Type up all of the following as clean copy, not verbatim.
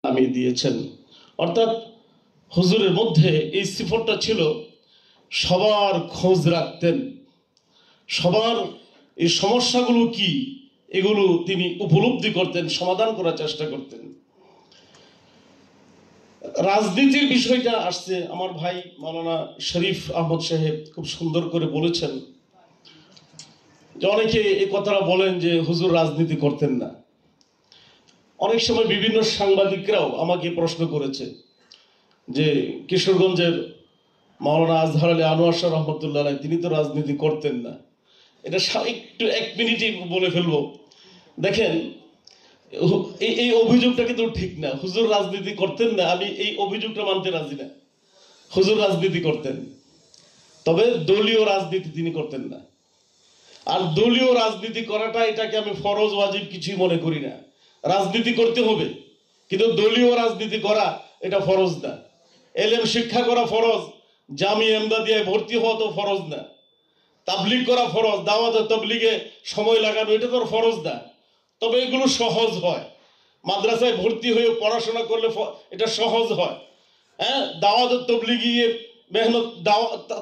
আমি দিয়েছেন। অর্থাৎ হুজুরের মধ্যে এই সিফতটা ছিল, সবার খোঁজ রাখতেন, সবার এই সমস্যাগুলো কি এগুলো তিনি উপলব্ধি করতেন, সমাধান করার চেষ্টা করতেন। রাজনীতির বিষয়টা আসছে, আমার ভাই মাওলানা শরীফ আহমদ সাহেব খুব সুন্দর করে বলেছেন যে অনেকে এই কথাটা বলেন যে হুজুর রাজনীতি করতেন না। অনেক সময় বিভিন্ন সাংবাদিকরাও আমাকে প্রশ্ন করেছে যে কিশোরগঞ্জের মাওলানা আজহার আলী আনোয়ার শাহ রহমতুল্লাহ তিনি তো রাজনীতি করতেন না। এটা একটু এক মিনিটে বলে ফেলবো। দেখেন, এই অভিযোগটা কিন্তু ঠিক না। হুজুর রাজনীতি করতেন না, আমি এই অভিযোগটা মানতে রাজি না। হুজুর রাজনীতি করতেন, তবে দলীয় রাজনীতি তিনি করতেন না। আর দলীয় রাজনীতি করাটা এটাকে আমি ফরজ ওয়াজিব কিছুই মনে করি না। রাজনীতি করতে হবে, কিন্তু দলীয় রাজনীতি করা এটা ফরজ না। এলেম শিক্ষা করা ফরজ, জামিয়া এমদাদিয়ায় ভর্তি হওয়া তো ফরজ না। তাবলিগ করা ফরজ, দাওয়াত তাবলিগে সময় লাগানো এটা তো ফরজ না। তবে এগুলো সহজ হয়, মাদ্রাসায় ভর্তি হয়ে পড়াশোনা করলে এটা সহজ হয়। হ্যাঁ, দাওয়াত তাবলিগিয়ে মেহনত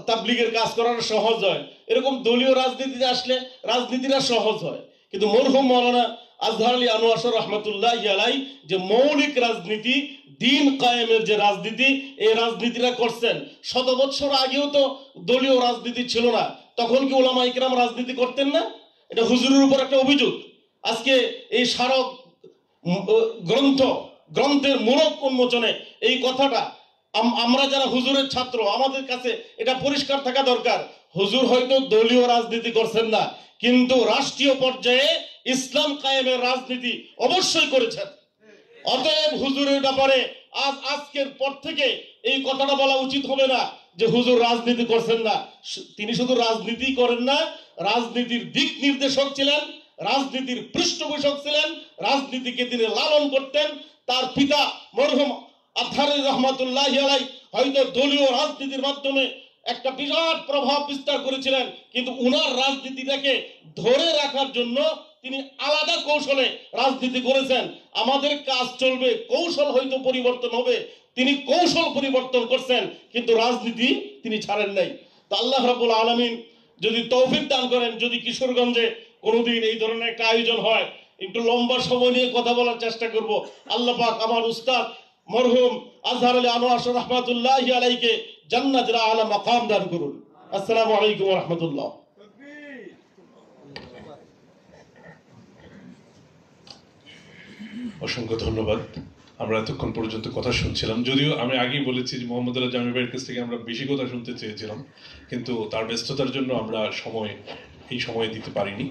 তাবলিগের কাজ করাটা সহজ হয়। এরকম দলীয় রাজনীতিতে আসলে রাজনীতিটা সহজ হয়। কিন্তু মরহুম মাওলানা আজহার আলী আনোয়ার শাহ রহমতুল্লাহ আলাই যে মৌলিক রাজনীতি, দিন কায়েমের যে রাজনীতি, এই রাজনীতিটা করছেন। 100 বছর আগেও তো দলীয় রাজনীতি ছিল না, তখন কি ওলামা ইকরাম রাজনীতি করতেন না? এটা হুজুরের উপর একটা অভিযোগ। আজকে এই স্মারক গ্রন্থের মূলক উন্মোচনে এই কথাটা আমরা যারা হুজুরের ছাত্র, আমাদের কাছে এটা পরিষ্কার থাকা দরকার। হুজুর হয়তো দলীয় রাজনীতি করছেন না, কিন্তু রাষ্ট্রীয় পর্যায়ে ইসলাম কায়েমের রাজনীতি অবশ্যই করেছেন। অতএব হুজুরের ব্যাপারে আজকের পর থেকে এই কথাটা বলা উচিত হবে না যে হুজুর রাজনীতি করছেন না। তিনি শুধু রাজনীতি করেন না, রাজনীতির দিক নির্দেশক ছিলেন, রাজনীতির পৃষ্ঠপোষক ছিলেন, রাজনীতিকে তিনি লালন করতেন। তার পিতা মরহুম আজহার রহমতুল্লাহ আলাই হয়তো দলীয় রাজনীতির মাধ্যমে একটা বিরাট প্রভাব বিস্তার করেছিলেন, কিন্তু উনার রাজনীতিটাকে ধরে রাখার জন্য তিনি আলাদা কৌশলে রাজনীতি করেছেন। আমাদের কাজ চলবে, কৌশল হয়তো পরিবর্তন হবে, তিনি কৌশল পরিবর্তন করছেন, কিন্তু রাজনীতি তিনি ছাড়েন নাই। তো আল্লাহ রাব্বুল আলামিন যদি তৌফিক দান করেন, যদি কিশোরগঞ্জে কোনোদিন এই ধরনের একটা আয়োজন হয়, একটু লম্বা সময় নিয়ে কথা বলার চেষ্টা করব। আল্লাহ পাক আমার উস্তাদ মরহুম আজহার আলী আনোয়ার শাহ রহমাতুল্লাহ আলাইকে জান্নাতের আলা মাকাম দান করুন। আসসালামু আলাইকুম ওয়া রাহমাতুল্লাহ। অসংখ্য ধন্যবাদ। আমরা এতক্ষণ পর্যন্ত কথা শুনছিলাম, যদিও আমি আগেই বলেছি যে মোহাম্মদ আল্লাহ জামি ভাইয়ের কাছ থেকে আমরা বেশি কথা শুনতে চেয়েছিলাম, কিন্তু তার ব্যস্ততার জন্য আমরা এই সময় দিতে পারিনি।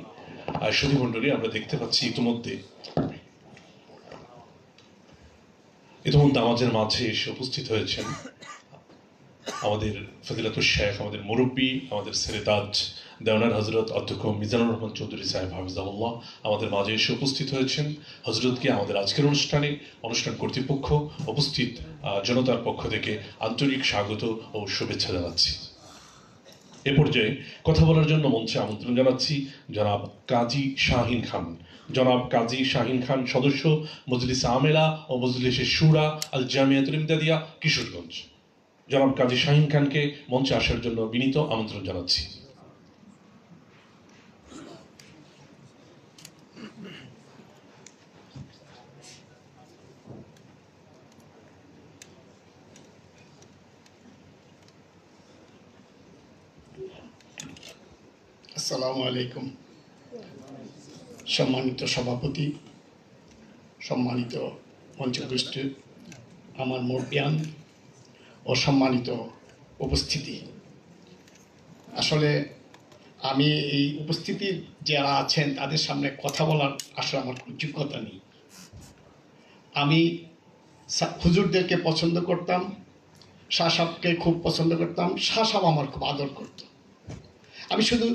আর সুধী মণ্ডলী, আমরা দেখতে পাচ্ছি ইতিমধ্যে আমাদের মাঝে এসে উপস্থিত হয়েছেন আমাদের ফজিলাতুল শেখ, আমাদের মুরব্বী, আমাদের সেরেতাজ দেওয়ানার হজরত অধ্যক্ষ মিজানুর রহমান চৌধুরী সাহেব হাফিজাহুল্লাহ আমাদের মাঝে এসে উপস্থিত হয়েছেন। হজরতকে আমাদের আজকের অনুষ্ঠান কর্তৃপক্ষ, উপস্থিত জনতার পক্ষ থেকে আন্তরিক স্বাগত ও শুভেচ্ছা জানাচ্ছি। এ পর্যায়ে কথা বলার জন্য মঞ্চে আমন্ত্রণ জানাচ্ছি জনাব কাজী শাহিন খান। জনাব কাজী শাহিন খান, সদস্য মজলিস আমেলা ও মজলিসে শুরা আল জামিয়াতুল ইমদাদিয়া, কিশোরগঞ্জ। জনাব কাজী শাহিন খানকে মঞ্চে আসার জন্য বিনীত আমন্ত্রণ জানাচ্ছি। আসসালামু আলাইকুম। সম্মানিত সভাপতি, সম্মানিত মঞ্চপৃষ্ঠ, আমার মুরব্বিয়ান ও সম্মানিত উপস্থিতি, আসলে আমি এই উপস্থিতির যারা আছেন তাদের সামনে কথা বলার আসলে আমার কোনো যোগ্যতা নেই। আমি হুজুরদেরকে পছন্দ করতাম, শাহ সাহেবকে খুব পছন্দ করতাম, শাহ সাহেব আমার খুব আদর করত। আমি শুধু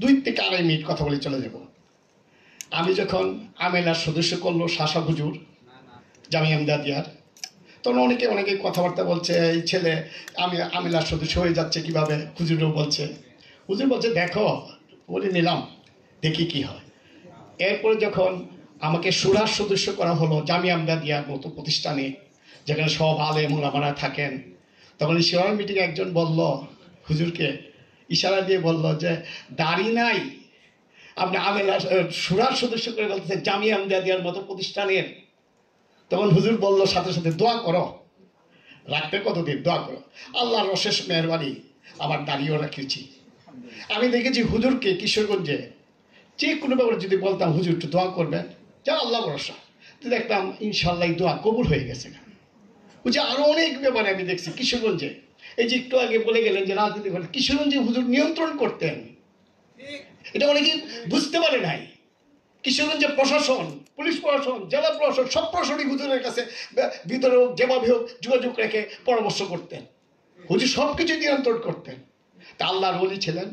2 থেকে 2.5 মিনিট কথা বলে চলে যাব। আমি যখন আমেলার সদস্য করলো শাহ হুজুর জামিয়া এমদাদিয়ার, তখন অনেকে কথাবার্তা বলছে, এই ছেলে আমি আমেলার সদস্য হয়ে যাচ্ছে কিভাবে। হুজুরও বলছে, হুজুর বলছে দেখো, বলে নিলাম, দেখি কি হয়। এরপরে যখন আমাকে সুরার সদস্য করা হলো জামিয়া আমদাদিয়ার মতো প্রতিষ্ঠানে, যেখানে সব আলেম ওলামারা থাকেন। তখন শিওর মিটিংয়ে একজন বলল, হুজুরকে ইশারা দিয়ে বলল যে দাড়ি নাই, আপনি সুরার সদস্য করে বলতেছেন জামিয়া আমদাদিয়ার মতো প্রতিষ্ঠানের। তখন হুজুর বলল সাথে সাথে, দোয়া করো, রাখতে কতদিন, দোয়া করো। আল্লাহর অশেষ মেহরবানি, আমার দাড়িও রেখেছি। আমি দেখেছি হুজুরকে কিশোরগঞ্জে যে কোনো ব্যাপারে যদি বলতাম হুজুর একটু দোয়া করবেন, যা আল্লাহ ভরসা, তো দেখতাম ইনশাল্লাহ দোয়া কবুল হয়ে গেছে। বুঝে আরো অনেক ব্যাপারে আমি দেখছি কিশোরগঞ্জে, এই যে একটু আগে বলে গেলেন যে রাজনীতি করেন, কিশোরগঞ্জে হুজুর নিয়ন্ত্রণ করতেন, এটা অনেকে বুঝতে পারে নাই। কিশোরগঞ্জের প্রশাসন, পুলিশ প্রশাসন, জেলা প্রশাসন, সব প্রশাসনিক হুজুরের কাছে ভিতরে হোক যেভাবে হোক যোগাযোগ রেখে পরামর্শ করতেন। হুজুর সব কিছু নিয়ন্ত্রণ করতেন। তা আল্লাহর ওলি ছিলেন।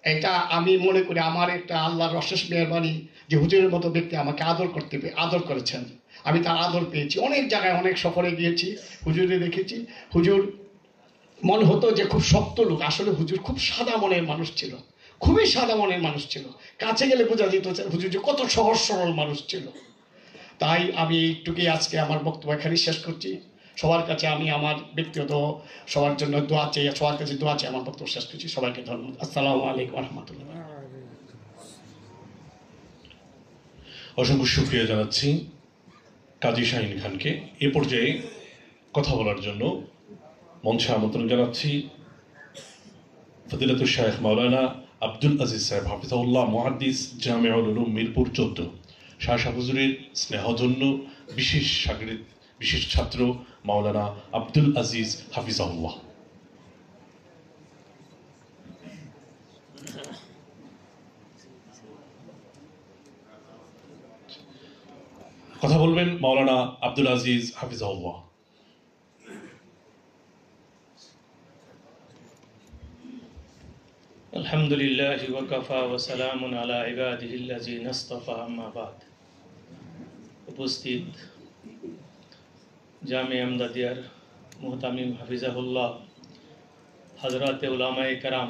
এটা আমি মনে করি আমার একটা আল্লাহর অশেষ মেহরবানি যে হুজুরের মতো ব্যক্তি আমাকে আদর করেছেন। আমি তার আদর পেয়েছি। অনেক জায়গায় অনেক সফরে গিয়েছি, হুজুরে দেখেছি। হুজুর মনে হতো যে খুব শক্ত লোক, আসলে হুজুর খুব সাদা মনের মানুষ ছিল, খুবই সাদা মনের মানুষ ছিল। কাছে গেলে বোঝা যেত হুজুর যে কত সহজ সরল মানুষ ছিল। তাই আমি এইটুকুই আজকে আমার বক্তব্য এখানে শেষ করছি। সবার কাছে আমি আমার ব্যক্তিগত সবার জন্য দোয়া চাই, সবার কাছে দোয়া চাই। আমার বক্তব্য শেষ করছি। সবাইকে ধন্যবাদ। আসসালামু আলাইকুম রহমতুল্লাহ। অসংখ্য শুকরিয়া জানাচ্ছি কাজী শাহীন খানকে। এ পর্যায়ে কথা বলার জন্য মঞ্চে আমন্ত্রণ জানাচ্ছি ফজিলাতুল শাইখ মাওলানা আব্দুল আজিজ সাহেব হাফিজাহুল্লাহ, মুহাদ্দিস, জামিউল উলুম মিরপুর 14। শাহ হুজুরের স্নেহজন্য বিশেষ শাগির্দ, বিশেষ ছাত্র মাওলানা আব্দুল আজিজ হাফিজাহুল্লাহ। কথা বলবেন মাওলানা আব্দুল আজিজ হাফিজাহুল্লাহ। আলহামদুলিল্লাহ ওয়া কাফা ওয়া সালামুন আলা ইবাদিহিল্লাযিনা ইসতাফা, আম্মা বাদ। উপস্থিত জামিয়া আমদাদিয়ার মুহতামিম হাফিজাহুল্লাহ, হযরতে উলামায়ে কেরাম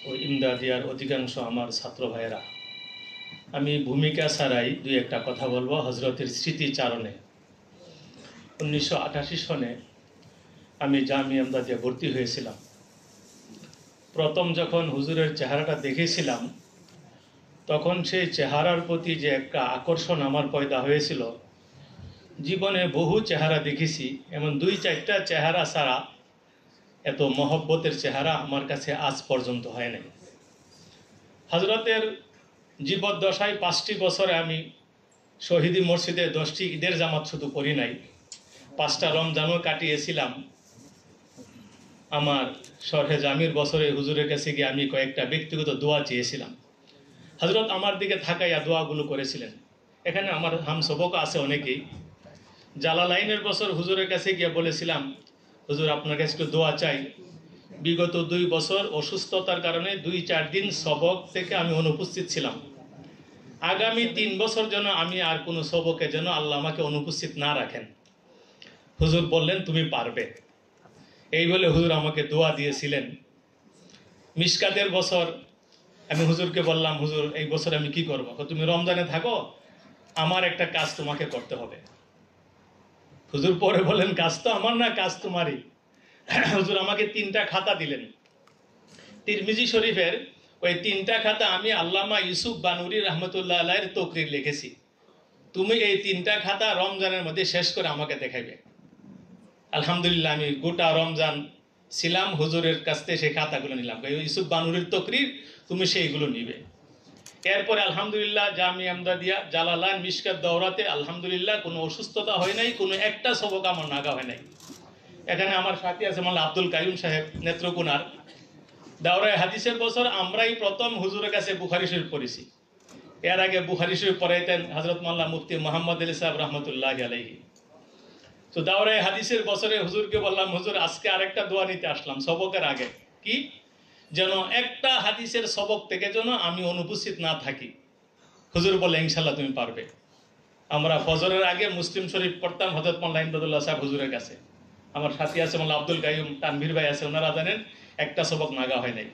ও ইমদাদিয়ার অধিকাংশ আমার ছাত্র ভাইয়েরা, আমি ভূমিকা ছাড়াই দুই একটা কথা বলবো হযরতের স্মৃতিচারণে। 1988 সনে আমি জামিয়া আমদাদিয়া ভর্তি হয়েছিলাম। প্রথম যখন হুজুরের চেহারাটা দেখেছিলাম, তখন সেই চেহারার প্রতি যে একটা আকর্ষণ আমার পয়দা হয়েছিল। জীবনে বহু চেহারা দেখেছি, এমন 2-4টা চেহারা ছাড়া এত মহব্বতের চেহারা আমার কাছে আজ পর্যন্ত হয় নাই। হযরতের জীবদ্দশায় 5টি বছরে আমি শহীদি মসজিদে 10টি ঈদের জামাত শুধু পড়ি নাই, 5টা রমজানও কাটিয়েছিলাম। আমার শরহে জামির বছরে হুজুরের কাছে গিয়ে আমি কয়েকটা ব্যক্তিগত দোয়া চেয়েছিলাম। হযরত আমার দিকে থাকাইয়া দোয়াগুলো করেছিলেন। এখানে আমার হামসবক আছে অনেকেই। জালালাইনের বছর হুজুরের কাছে গিয়ে বলেছিলাম, হুজুর আপনার কাছে একটু দোয়া চাই। বিগত 2 বছর অসুস্থতার কারণে 2-4 দিন সবক থেকে আমি অনুপস্থিত ছিলাম। আগামী 3 বছর যেন আমি আর কোনো সবকে যেন আল্লাহ আমাকে অনুপস্থিত না রাখেন। হুজুর বললেন তুমি পারবে। এই বলে হুজুর আমাকে দোয়া দিয়েছিলেন। মিশকাতের বছর আমি হুজুরকে বললাম, হুজুর এই বছর আমি কি করবো? তুমি রমজানে থাকো, আমার একটা কাজ তোমাকে করতে হবে। হুজুর পরে বলেন, কাজ তো আমার না, কাজ তোমারই। হুজুর আমাকে 3টা খাতা দিলেন। তিরমিজি শরীফের ওই 3টা খাতা আমি আল্লামা ইউসুফ বানুরি রহমতুল্লাহ আলাইহির তকরির লিখেছি। তুমি এই 3টা খাতা রমজানের মধ্যে শেষ করে আমাকে দেখাইবে। আলহামদুলিল্লাহ আমি গোটা রমজান ছিলাম, হুজুরের কাছ থেকে সেই খাতাগুলো নিলাম। ইউসুফ বানুরির তকরির, তুমি সেইগুলো নিবে। এরপরে আলহামদুলিল্লাহ জামিয়া আমদাদিয়া, জালালাইন, মিশকাত দৌরাতে আলহামদুলিল্লাহ কোনো অসুস্থতা হয় নাই, কোনো একটা সবক আমার নাগা হয় নাই। এখানে আমার সাথী আছে মাওলানা আব্দুল কাইয়ুম সাহেব নেত্রকোনার। দাওরায়ে হাদিসের বছর আমরাই প্রথম হুজুরের কাছে বুখারী শরীফ পড়েছি। এর আগে বুখারী শরীফ পড়াইতেন হযরত মাওলানা মুফতি মোহাম্মদ আলী সাহেব রহমতুল্লাহি আলাইহি। তো দাওরায়ে হাদিসের বছরে হুজুরকে বললাম, হুজুর আজকে আরেকটা দোয়া নিতে আসলাম সবকের আগে, কি যেন একটা হাদিসের সবক থেকে যেন আমি অনুপস্থিত না থাকি। হুজুর বলে, ইনশাআল্লাহ তুমি পারবে। আমরা ফজরের আগে মুসলিম শরীফ পড়তাম হযরত মাওলানা ইমদাদুল্লাহ সাহেব হুজুরের কাছে। আমার সাথী আছে মাওলানা আব্দুল কাইয়ুম, তানভীর ভাই আছে, ওনারা জানেন একটা সবক নাগা হয় নাই।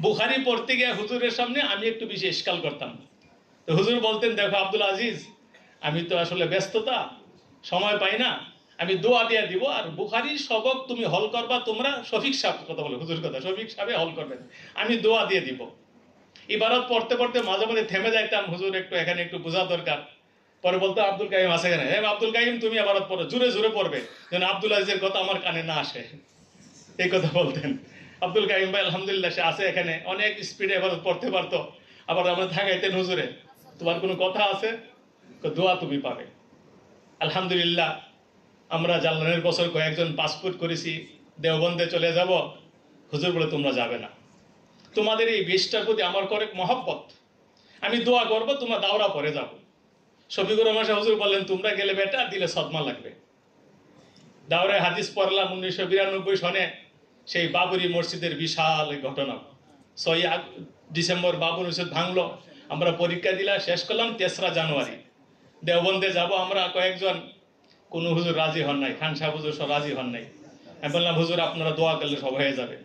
বুখারী পড়তে গিয়ে হুজুরের সামনে আমি একটু বেশি ইশকাল করতাম। তো হুজুর বলতেন, দেখো আব্দুল আজিজ, আমি তো আসলে ব্যস্ততা, সময় পাই না, আমি দোয়া দিয়ে দিব, আর বুখারীর সবক তুমি হল করবা, তোমরা শফিক সাহেব কথা বলে, হুজুর কথা, শফিক সাহেব হল করবেন, আমি দোয়া দিয়ে দিব। ইবারত পড়তে পড়তে মাঝে মাঝে থেমে যাইতাম, হুজুর একটু এখানে একটু বোঝা দরকার। পরে বলতো, আব্দুল কাইম আছে কেন? হ্যাঁ আব্দুল কাইম, তুমি ইবারত পড়ো, জোরে জোরে পড়বে, যেন আব্দুল আজিজের কথা আমার কানে না আসে, এই কথা বলতেন। আব্দুল কাইম ভাই আলহামদুলিল্লাহ সে আছে এখানে, অনেক স্পিডে ইবারত পড়তে পারতো। আবার আমরা থাকাইতেন, হুজুরে তোমার কোনো কথা আছে? দোয়া তুমি পাবে। আলহামদুলিল্লাহ আমরা জানলানের বছর কয়েকজন পাসপোর্ট করেছি, দেওবন্দে চলে যাব। হুজুর বলে, তোমরা যাবে না, তোমাদের এই বেশটার প্রতি আমার করে মহব্বত, আমি দোয়া করবো, তোমরা দাওরা পরে যাবো। শফিকুর রহমান শাহ হুজুর বললেন, তোমরা গেলে বেটা, দিলে সদমা লাগবে। দাওরায় হাদিস পড়লাম 1992 সনে, সেই বাবরি মসজিদের বিশাল ঘটনা। 6 ডিসেম্বর বাবরি মসজিদ ভাঙলো, আমরা পরীক্ষা দিলাম, শেষ করলাম 3রা জানুয়ারি। দেওবন্দে যাব আমরা কয়েকজন, কোনো হুজুর রাজি হন নাই, খান সাহেব হুজুর সব রাজি হন নাই। আমি বললাম, হুজুর আপনারা দোয়া করলে সব হয়ে যাবে।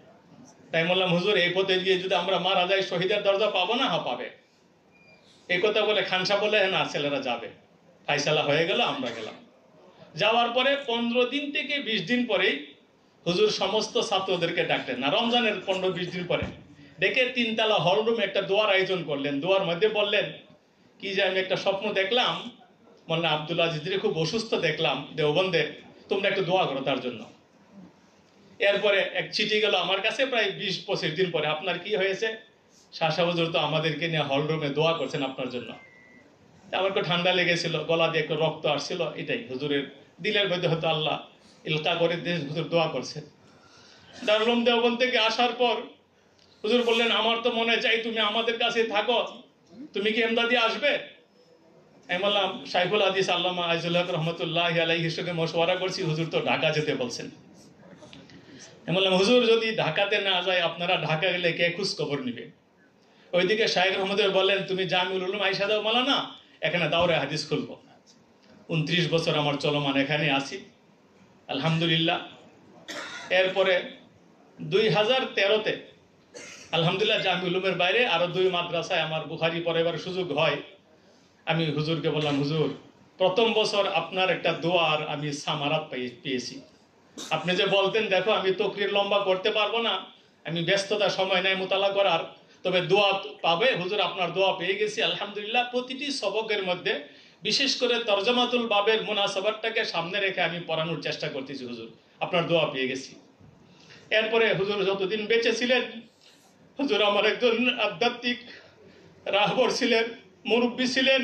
তাই বললাম, হুজুর এই পথে গিয়ে যদি আমরা মারা যাই, শহীদের দরজা পাবো না? হ্যাঁ পাবে। এই কথা বলে খান সাহেব বলে, না ছেলেরা যাবে। ফাইসালা হয়ে গেল, আমরা গেলাম। যাওয়ার পরে 15 দিন থেকে 20 দিন পরেই হুজুর সমস্ত ছাত্রদেরকে ডাকলেন, না রমজানের 15-20 দিন পরে ডেকে 3তলা হল রুমে একটা দোয়ার আয়োজন করলেন। দোয়ার মধ্যে বললেন কি যে, আমি একটা স্বপ্ন দেখলাম, বললেন আব্দুল আজিজের খুব অসুস্থ দেখলাম দেওবন্দে, তোমরা একটু দোয়া করো তার জন্য। এরপরে এক চিঠি গেল আমার কাছে প্রায় 20-25 দিন পরে, আপনার কি হয়েছে? শাহ হুজুর তো আমাদেরকে নিয়ে হল রুমে দোয়া করছেন আপনার জন্য। আমার একটু ঠান্ডা লেগেছিল, গলা দিয়ে একটু রক্ত আসছিল, এটাই হুজুরের দিলের মধ্যে হয়তো আল্লাহ ইলকা করে হুজুর দোয়া করছেন। দারুল উলুম দেওবন্দ থেকে আসার পর হুজুর বললেন, আমার তো মনে চাই তুমি আমাদের কাছে থাকো, তুমি কি এমদাদি আসবে? আমি বললাম, শাইখুল হাদিস আল্লামা আইজুল হক রহমতুল্লাহ আলাইহির সঙ্গে মশওয়ারা করছি, হুজুর তো ঢাকা যেতে বলছেন। আমি বললাম, হুজুর যদি ঢাকাতে না যায়, আপনারা ঢাকা গেলে কে খোঁজ খবর নিবে? ওইদিকে শাইখ রহমতুল বললেন, তুমি জামিউল উলুম আইসা দাও মালানা, এখানে দাওরায়ে হাদিস খুলবো। 29 বছর আমার চলমান, এখানে আছি আলহামদুলিল্লাহ। এরপরে 2013-তে আলহামদুলিল্লাহ জামিউল উলুমের বাইরে আরো 2 মাদ্রাসায় আমার বুখারী পড়াবার সুযোগ হয়। আমি হুজুরকে বললাম, হুজুর প্রথম বছর আপনার একটা দোয়ার আমি সামারাত পেয়েছি। আপনি যে বলতেন, দেখো আমি তকরির লম্বা করতে পারবো না, আমি ব্যস্ততা, সময় নাই মোতালা করার, তবে দোয়া পাবে। হুজুর আপনার দোয়া পেয়ে গেছি আলহামদুলিল্লাহ। প্রতিটি সবকের মধ্যে বিশেষ করে তরজমাতুল বাবের মুনাসাবাতটাকে সামনে রেখে আমি পড়ানোর চেষ্টা করতেছি। হুজুর আপনার দোয়া পেয়ে গেছি। এরপরে হুজুর যতদিন বেঁচে ছিলেন, হুজুর আমার একজন আধ্যাত্মিক রাহবর ছিলেন, মুরব্বী ছিলেন।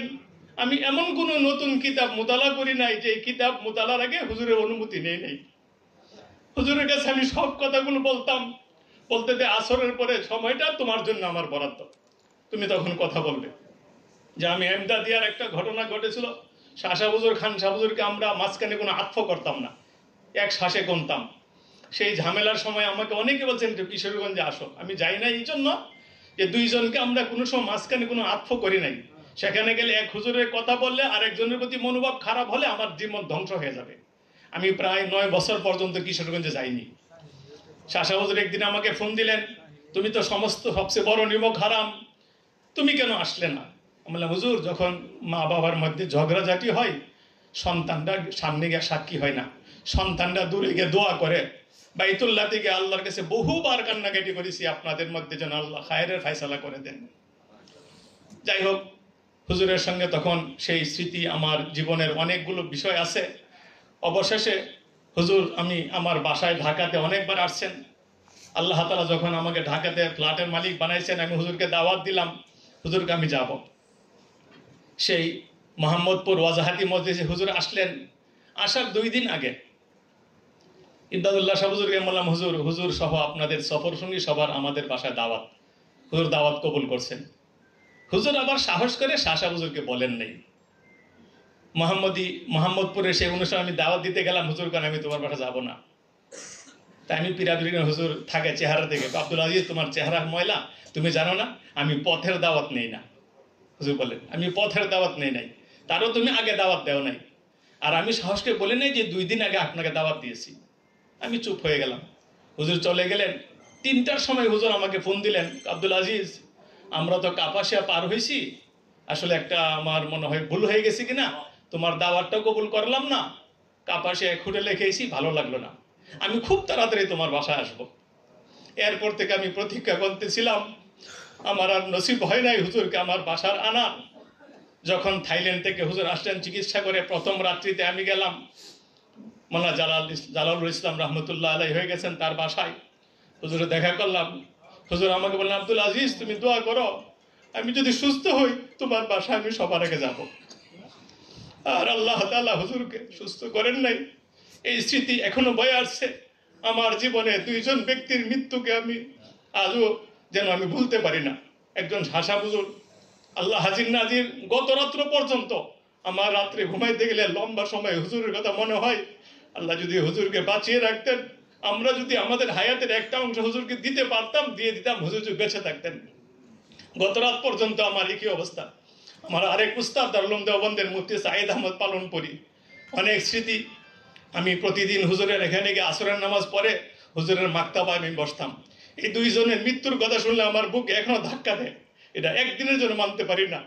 আমি এমন কোনো নতুন কিতাব মোতালা করি নাই যে কিতাব মোতালার আগে হুজুরের অনুমতি নেই নাই। হুজুরের কাছে আমি সব কথাগুলো বলতাম, বলতে যে আসরের পরে সময়টা তোমার জন্য আমার বরাদ্দ, তুমি তখন কথা বলবে। যে আমি এমদাদিয়ার একটা ঘটনা ঘটেছিল, শাহ হুজুর খান শাহ হুজুরকে আমরা মাঝখানে কোনো আত্ম করতাম না, এক শ্বাসে গুনতাম। সেই ঝামেলার সময় আমাকে অনেকে বলছেন যে কিশোরগঞ্জে আসো, আমি যাই না এই জন্য যে 2 জনকে আমরা কোনো সময় মাঝখানে কোনো আত্ম করি নাই। সেখানে গেলে এক হুজুরের কথা বললে আরেকজনের প্রতি মনোভাব খারাপ হলে আমার জীবন ধ্বংস হয়ে যাবে। আমি প্রায় 9 বছর পর্যন্ত কিশোরগঞ্জে যাইনি। শাহ হুজুর একদিন আমাকে ফোন দিলেন, তুমি তো সমস্ত সবচেয়ে বড় নিমক হারাম, তুমি কেন আসলে না? আমি বললাম, হুজুর যখন মা বাবার মধ্যে ঝগড়াঝাটি হয়, সন্তানরা সামনে গিয়ে সাক্ষী হয় না, সন্তানরা দূরে গিয়ে দোয়া করে। বাইতুল্লাহ থেকে আল্লাহর কাছে বহুবার কান্নাকাটি করেছি, আপনাদের মধ্যে যেন আল্লাহ খায়রের ফায়সালা করে দেন। যাই হোক, হুজুরের সঙ্গে তখন সেই স্মৃতি, আমার জীবনের অনেকগুলো বিষয় আছে। অবশেষে হুজুর আমি আমার বাসায় ঢাকাতে অনেকবার আসছেন। আল্লাহ তাআলা যখন আমাকে ঢাকাতে ফ্ল্যাটের মালিক বানাইছেন, আমি হুজুরকে দাওয়াত দিলাম, হুজুরকে আমি যাব। সেই মোহাম্মদপুর ওয়াজাহাতি মসজিদে হুজুর আসলেন। আসার 2 দিন আগে ইমদাদুল্লাহ শাহ হুজুরকে বললাম, হুজুর হুজুর সহ আপনাদের সফর সঙ্গী সবার আমাদের বাসায় দাওয়াত। হুজুর দাওয়াত কবুল করছেন। হুজুর আবার সাহস করে শাহ হুজুরকে বলেন নাই। মোহাম্মদপুরে সেই অনুষ্ঠানে আমি দাওয়াত দিতে গেলাম, হুজুর কারণ আমি তোমার বাসা যাবো না। তাই আমি পিরাপিরি হুজুর থাকে চেহারা থেকে, আব্দুল আজিজ তোমার চেহারা ময়লা, তুমি জানো না আমি পথের দাওয়াত নেই না। হুজুর বলেন, আমি পথের দাওয়াত নেই নাই, তারও তুমি আগে দাওয়াত দেও নাই। আর আমি সাহসকে বলে নাই যে 2 দিন আগে আপনাকে দাওয়াত দিয়েছি। আমি চুপ হয়ে গেলাম। হুজুর চলে গেলেন। 3টার সময় হুজুর আমাকে ফোন দিলেন, আব্দুল আজিজ আমরা তো কাপাসিয়া পার হয়েছি, আসলে একটা আমার মনে হয় ভুল হয়ে গেছে কিনা, তোমার দাওয়াতটাও কবুল করলাম না, কাপাসে খুঁটে লেখেছি, ভালো লাগলো না, আমি খুব তাড়াতাড়ি তোমার বাসায় আসবো। এরপর থেকে আমি প্রতীক্ষা করতেছিলাম, আমার আর নসিব হয় নাই হুজুরকে আমার বাসার আনা। যখন থাইল্যান্ড থেকে হুজুর আসলেন চিকিৎসা করে, প্রথম রাত্রিতে আমি গেলাম, মোল্লা জালালুল ইসলাম রহমতুল্লাহ আলাই হয়ে গেছেন তার বাসায়, হুজুরে দেখা করলাম। হুজুর আমাকে বললেন, আব্দুল আজিজ তুমি দোয়া করো, আমি যদি সুস্থ হই তোমার বাসায় আমি সবার আগে যাব। আর আল্লাহ তাআলা হুজুরকে সুস্থ করেন নাই। এই স্মৃতি এখনো বয়ে আসছে আমার জীবনে। দুইজন ব্যক্তির মৃত্যুকে আমি আজও যেন আমি ভুলতে পারি না। একজন হাসা বুজুর্গ, আল্লাহ হাজির নাজির, গত রাত্র পর্যন্ত আমার রাত্রে ঘুমাইতে গেলে লম্বা সময় হুজুরের কথা মনে হয়। আল্লাহ যদি হুজুরকে বাঁচিয়ে রাখতেন, আমরা যদি আমাদের হায়াতের একটা অংশ হুজুরকে দিতে পারতাম, দিয়ে দিতাম, হুজুর যদি বেঁচে থাকতেন। গত রাত পর্যন্ত আমার একই অবস্থা। আমার আরেক উস্তাদ দারুল দেওবন্দের মুফতি সাঈদ আহমদ পালনপুরি, অনেক স্মৃতি। আমি প্রতিদিন হুজুরের এখানে গিয়ে আসরের নামাজ পড়ে হুজুরের মাক্তাবায় আমি বসতাম। এই দুইজনের মৃত্যুর কথা শুনলে আমার বুক এখনো ধাক্কা দেয়, এটা একদিনের জন্য মানতে পারি না।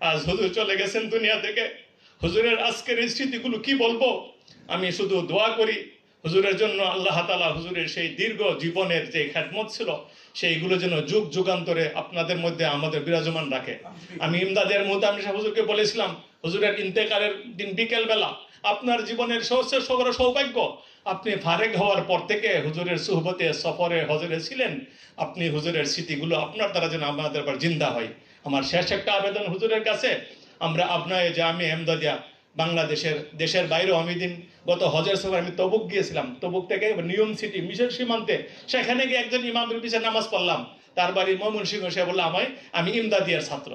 আজ হুজুর চলে গেছেন দুনিয়া থেকে। হুজুরের আজকের এই স্মৃতিগুলো কি বলবো, আমি শুধু দোয়া করি হুজুরের জন্য আল্লাহ তাআলা হুজুরের সেই দীর্ঘ জীবনের যে খেদমত ছিল সেইগুলো যেন যুগ যুগান্তরে আপনাদের মধ্যে আমাদের বিরাজমান রাখে। আমি ইমদাদের মুহতামিম সাহেব হুজুরকে বলেছিলাম, হুজুরের ইন্তেকালের দিন বিকেল বেলা আপনার জীবনের সবচেয়ে বড় সৌভাগ্য, আপনি ফারেক হওয়ার পর থেকে হুজুরের সুহবতে সফরে হজরে ছিলেন। আপনি হুজুরের স্মৃতিগুলো আপনার দ্বারা যেন আমাদের আবার জিন্দা হয়। আমার শেষ একটা আবেদন হুজুরের কাছে, আমরা আপনার জামে এমদাদিয়া বাংলাদেশের দেশের বাইরেও আমি দিন গত হজের সফর আমি তবুক গিয়েছিলাম, তবুক থেকে নিয়ম সিটি মিশর সীমান্তে, সেখানে গিয়ে একজন ইমামের পিছনে নামাজ পড়লাম, তার বাড়ি ময়মনসিংহ। সে বললো আমি ইমদাদিয়ার ছাত্র,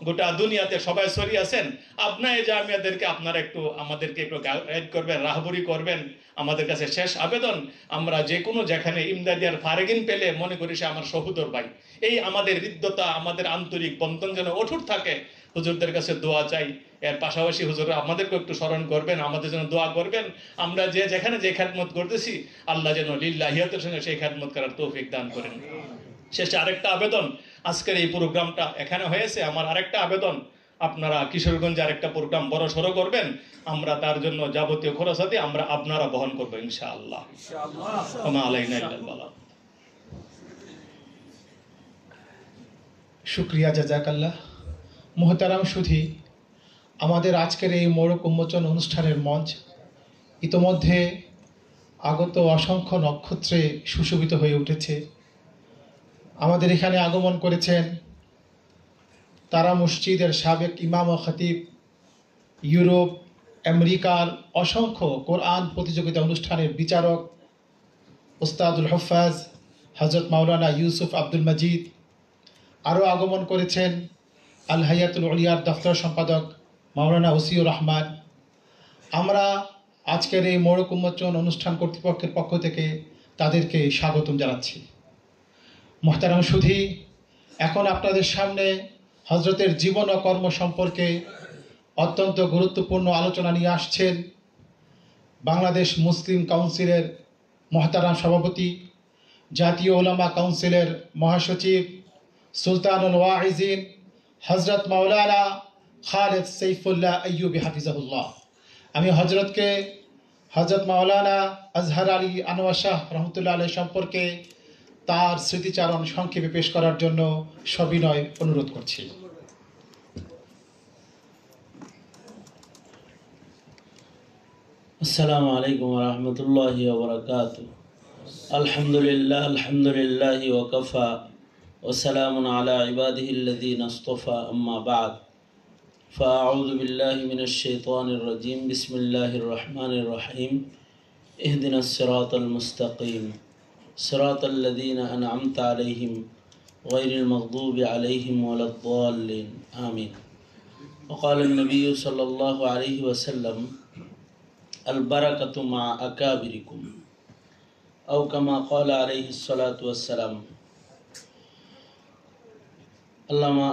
গোটা দুনিয়াতে সবাই সরি আছেন, আপনার এই জামিয়াদেরকে আপনারা একটু আমাদেরকে একটু গাইড করবেন, রাহবরি করবেন। আমাদের কাছে শেষ আবেদন, আমরা যে কোনো যেখানে ইমদাদিয়ার ফারেগিন পেলে মনে করি সে আমার সহোদর ভাই। এই আমাদের হৃদ্যতা, আমাদের আন্তরিক বন্ধন যেন অটুট থাকে, হুজুরদের কাছে দোয়া চাই। এর পাশাপাশি হুজুররা আমাদেরকে একটু স্মরণ করবেন, আমাদের জন্য দোয়া করবেন। আমরা যে যেখানে যে খেদমত করতেছি আল্লাহ যেন লিল্লাহিয়াতের সঙ্গে সেই খেদমত করার তৌফিক দান করেন। শেষে আরেকটা আবেদন, আজকের এই প্রোগ্রামটা এখানে হয়েছে, আমার আরেকটা আবেদন, আপনারা কিশোরগঞ্জে আরেকটা প্রোগ্রাম বড় সড়ো করবেন, আমরা তার জন্য যাবতীয় খরচাদি আমরা আপনারা বহন করবো ইনশাআল্লাহ। আলাইনা ইল্লাল বালাগ। শুক্রিয়া, জাযাকাল্লাহ। মুহতারাম সুধী, আমাদের আজকের এই মোড়ক উন্মোচন অনুষ্ঠানের মঞ্চ ইতোমধ্যে আগত অসংখ্য নক্ষত্রে সুশোভিত হয়ে উঠেছে। আমাদের এখানে আগমন করেছেন তারা মসজিদের সাবেক ইমাম ও খতিব, ইউরোপ আমেরিকার অসংখ্য কোরআন প্রতিযোগিতা অনুষ্ঠানের বিচারক উস্তাদুল হফাজ হজরত মাওলানা ইউসুফ আব্দুল মজিদ। আরও আগমন করেছেন আল হায়াতুল উলিয়ার দফতর সম্পাদক মাওলানা ওসিউর রহমান। আমরা আজকের এই মোড়ক উন্মোচন অনুষ্ঠান কর্তৃপক্ষের পক্ষ থেকে তাদেরকে স্বাগতম জানাচ্ছি। মুহতারাম সুধী, এখন আপনাদের সামনে হজরতের জীবন ও কর্ম সম্পর্কে অত্যন্ত গুরুত্বপূর্ণ আলোচনা নিয়ে আসছেন বাংলাদেশ মুসলিম কাউন্সিলের মহতারাম সভাপতি, জাতীয় উলামা কাউন্সিলের মহাসচিব, সুলতানুল ওয়াইজিন হজরত মাওলানা খালেদ সৈফুল্লাহ আইয়ুবী হাফিজাহুল্লাহ। আমি হজরত মাওলানা আজহার আলী আনোয়ার শাহ রহমতুল্লাহ আলাইহি সম্পর্কে তার স্মৃতিচারণ সংক্ষেপে পেশ করার জন্য সবিনয় অনুরোধ করছি। আসসালামু আলাইকুম ওয়া রাহমাতুল্লাহি ওয়া বারাকাতুহু। আলহামদুলিল্লাহি ওয়া কাফা ওয়া সালামুন আলা ইবাদিহিল্লাযীনা ইসতাফা, আম্মা বা'দ। ফাআউযু বিল্লাহি মিনাশ শাইতানির রাজীম। বিসমিল্লাহির রহমানির রহিম। ইহদিনাস সিরাতাল মুস্তাকিম, সিরাতাল্লাযীনা আন'আমতা আলাইহিম গায়রিল মাগদুবি আলাইহিম ওয়ালাদ-দাল্লিন। আমিন। ওয়া ক্বালা আন-নাবিয়্যু সাল্লাল্লাহু আলাইহি ওয়া সাল্লাম, আল বারাকাতু মা আকাবিরিকুম, আও কামা ক্বালা আলাইহিস সালাতু ওয়াস সালাম। আল্লামা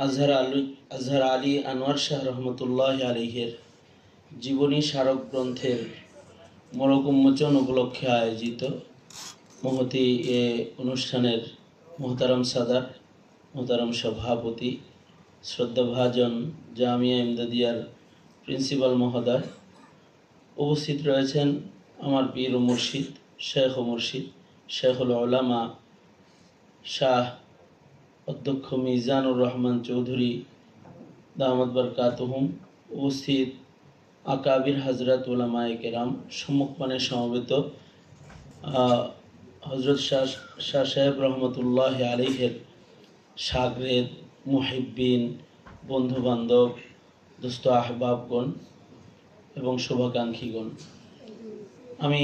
আজহার আলী আনোয়ার শাহ রহমতুল্লাহি আলাইহির জীবনী স্মারক গ্রন্থের মোড়ক উন্মোচন উপলক্ষে আয়োজিত মহতি এ অনুষ্ঠানের মোহতারাম সাদার, মোহতারাম সভাপতি, শ্রদ্ধাভাজন জামিয়া ইমদাদিয়ার প্রিন্সিপাল মহোদয়, উপস্থিত রয়েছেন আমার পীর ও মুর্শিদ, শেখ ও মুর্শিদ, শেখুল উলামা শাহ অধ্যক্ষ মিজানুর রহমান চৌধুরী দামাত বরকাতুহুম, উপস্থিত আকাবির হজরত উলামায়ে কেরাম, সম্মুখপানে সমবেত হজরত শাহ সাহেব রহমতুল্লাহ আলাইহের শাগরেদ, মুহিব্বিন, বন্ধুবান্ধব, দোস্ত আহবাবগণ এবং শুভাকাঙ্ক্ষীগণ, আমি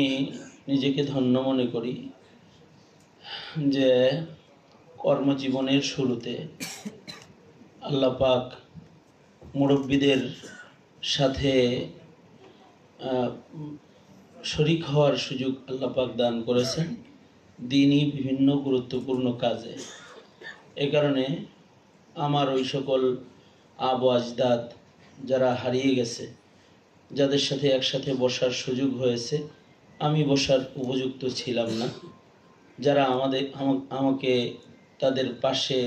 নিজেকে ধন্য মনে করি যে কর্মজীবনের শুরুতে আল্লাহ পাক মুরব্বীদের সাথে শরীক হওয়ার সুযোগ আল্লাহ পাক দান করেছেন দিনই বিভিন্ন গুরুত্বপূর্ণ কাজে। এ কারণে আমার ওই সকল আবু আজদাদ যারা হারিয়ে গেছে, যাদের সাথে একসাথে বসার সুযোগ হয়েছে, আমি বসার উপযুক্ত ছিলাম না, যারা আমাকে তাদের পাশে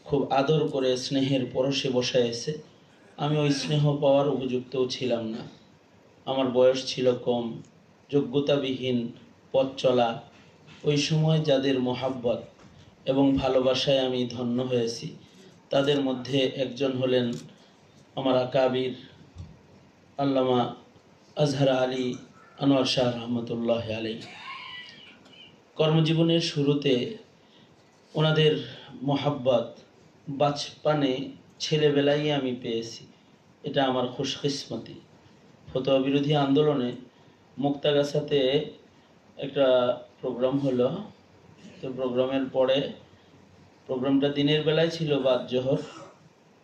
খুব আদর করে স্নেহের পরশে বসাইছে, আমি ওই স্নেহ পাওয়ার উপযুক্তও ছিলাম না। আমার বয়স ছিল কম, যোগ্যতাবিহীন পথ চলা। ওই সময় যাদের মোহাব্বত এবং ভালোবাসায় আমি ধন্য হয়েছি, তাদের মধ্যে একজন হলেন আমার আকাবির আল্লামা আজহার আলী আনোয়ার শাহ রহমতুল্লাহ আলাইহি। কর্মজীবনের শুরুতে ওনাদের মোহাব্বত বাচপানে ছেলেবেলায় আমি পেয়েছি, এটা আমার খুশকিসমতি। ফতোয়া বিরোধী আন্দোলনে মুক্তাগাছাতে একটা প্রোগ্রাম হলো, তো প্রোগ্রামের পরে, প্রোগ্রামটা দিনের বেলায় ছিল বাদ জোহর,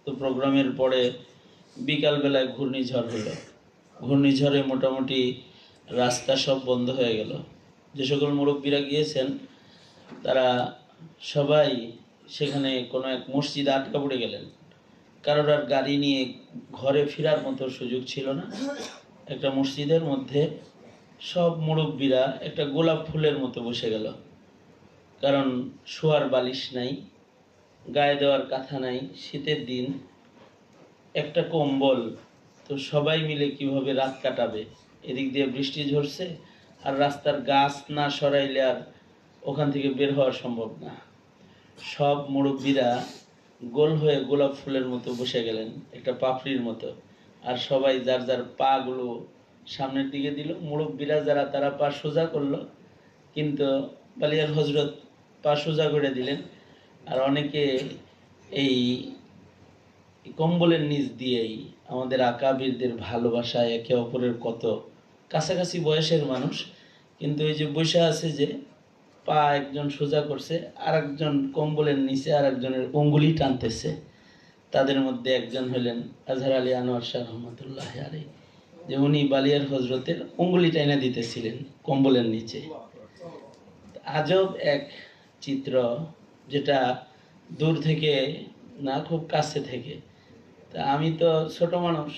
তো প্রোগ্রামের পরে বিকালবেলায় ঘূর্ণিঝড় হলো। ঘূর্ণিঝড়ে মোটামুটি রাস্তা সব বন্ধ হয়ে গেল। যে সকল মুরব্বীরা গিয়েছেন তারা সবাই সেখানে কোনো এক মসজিদে আটকা পড়ে গেলেন। কারোর আর গাড়ি নিয়ে ঘরে ফেরার মতো সুযোগ ছিল না। একটা মসজিদের মধ্যে সব মুরব্বীরা একটা গোলাপ ফুলের মতো বসে গেল, কারণ শোয়ার বালিশ নাই, গায়ে দেওয়ার কাঁথা নাই, শীতের দিন, একটা কম্বল, তো সবাই মিলে কিভাবে রাত কাটাবে? এদিক দিয়ে বৃষ্টি ঝরছে, আর রাস্তার গাছ না সরাইলে আর ওখান থেকে বের হওয়া সম্ভব না। সব মুরব্বীরা গোল হয়ে গোলাপ ফুলের মতো বসে গেলেন, একটা পাপড়ির মতো, আর সবাই যার যার পা গুলো সামনের দিকে দিল। মুরব্বীরা যারা তারা পা সোজা করলো, কিন্তু বালিয়ার হজরত পা সোজা করে দিলেন, আর অনেকে এই কম্বলের নিচ দিয়েই আমাদের আকাবিরদের ভালোবাসায় একে অপরের কত কাছাকাছি বয়সের মানুষ, কিন্তু এই যে বসে আছে যে পা একজন সোজা করছে, আর একজন কম্বলের নিচে আর একজনের অঙ্গুলি টানতেছে। তাদের মধ্যে একজন হলেন আজহার আলী আনোয়ার শাহ রহমতুল্লাহ আলাইহি, যে উনি বালিয়ার হজরতের অঙ্গুলি টাইনা দিতেছিলেন কম্বলের নিচে। আজব এক চিত্র, যেটা দূর থেকে না, খুব কাছে থেকে। তা আমি তো ছোট মানুষ,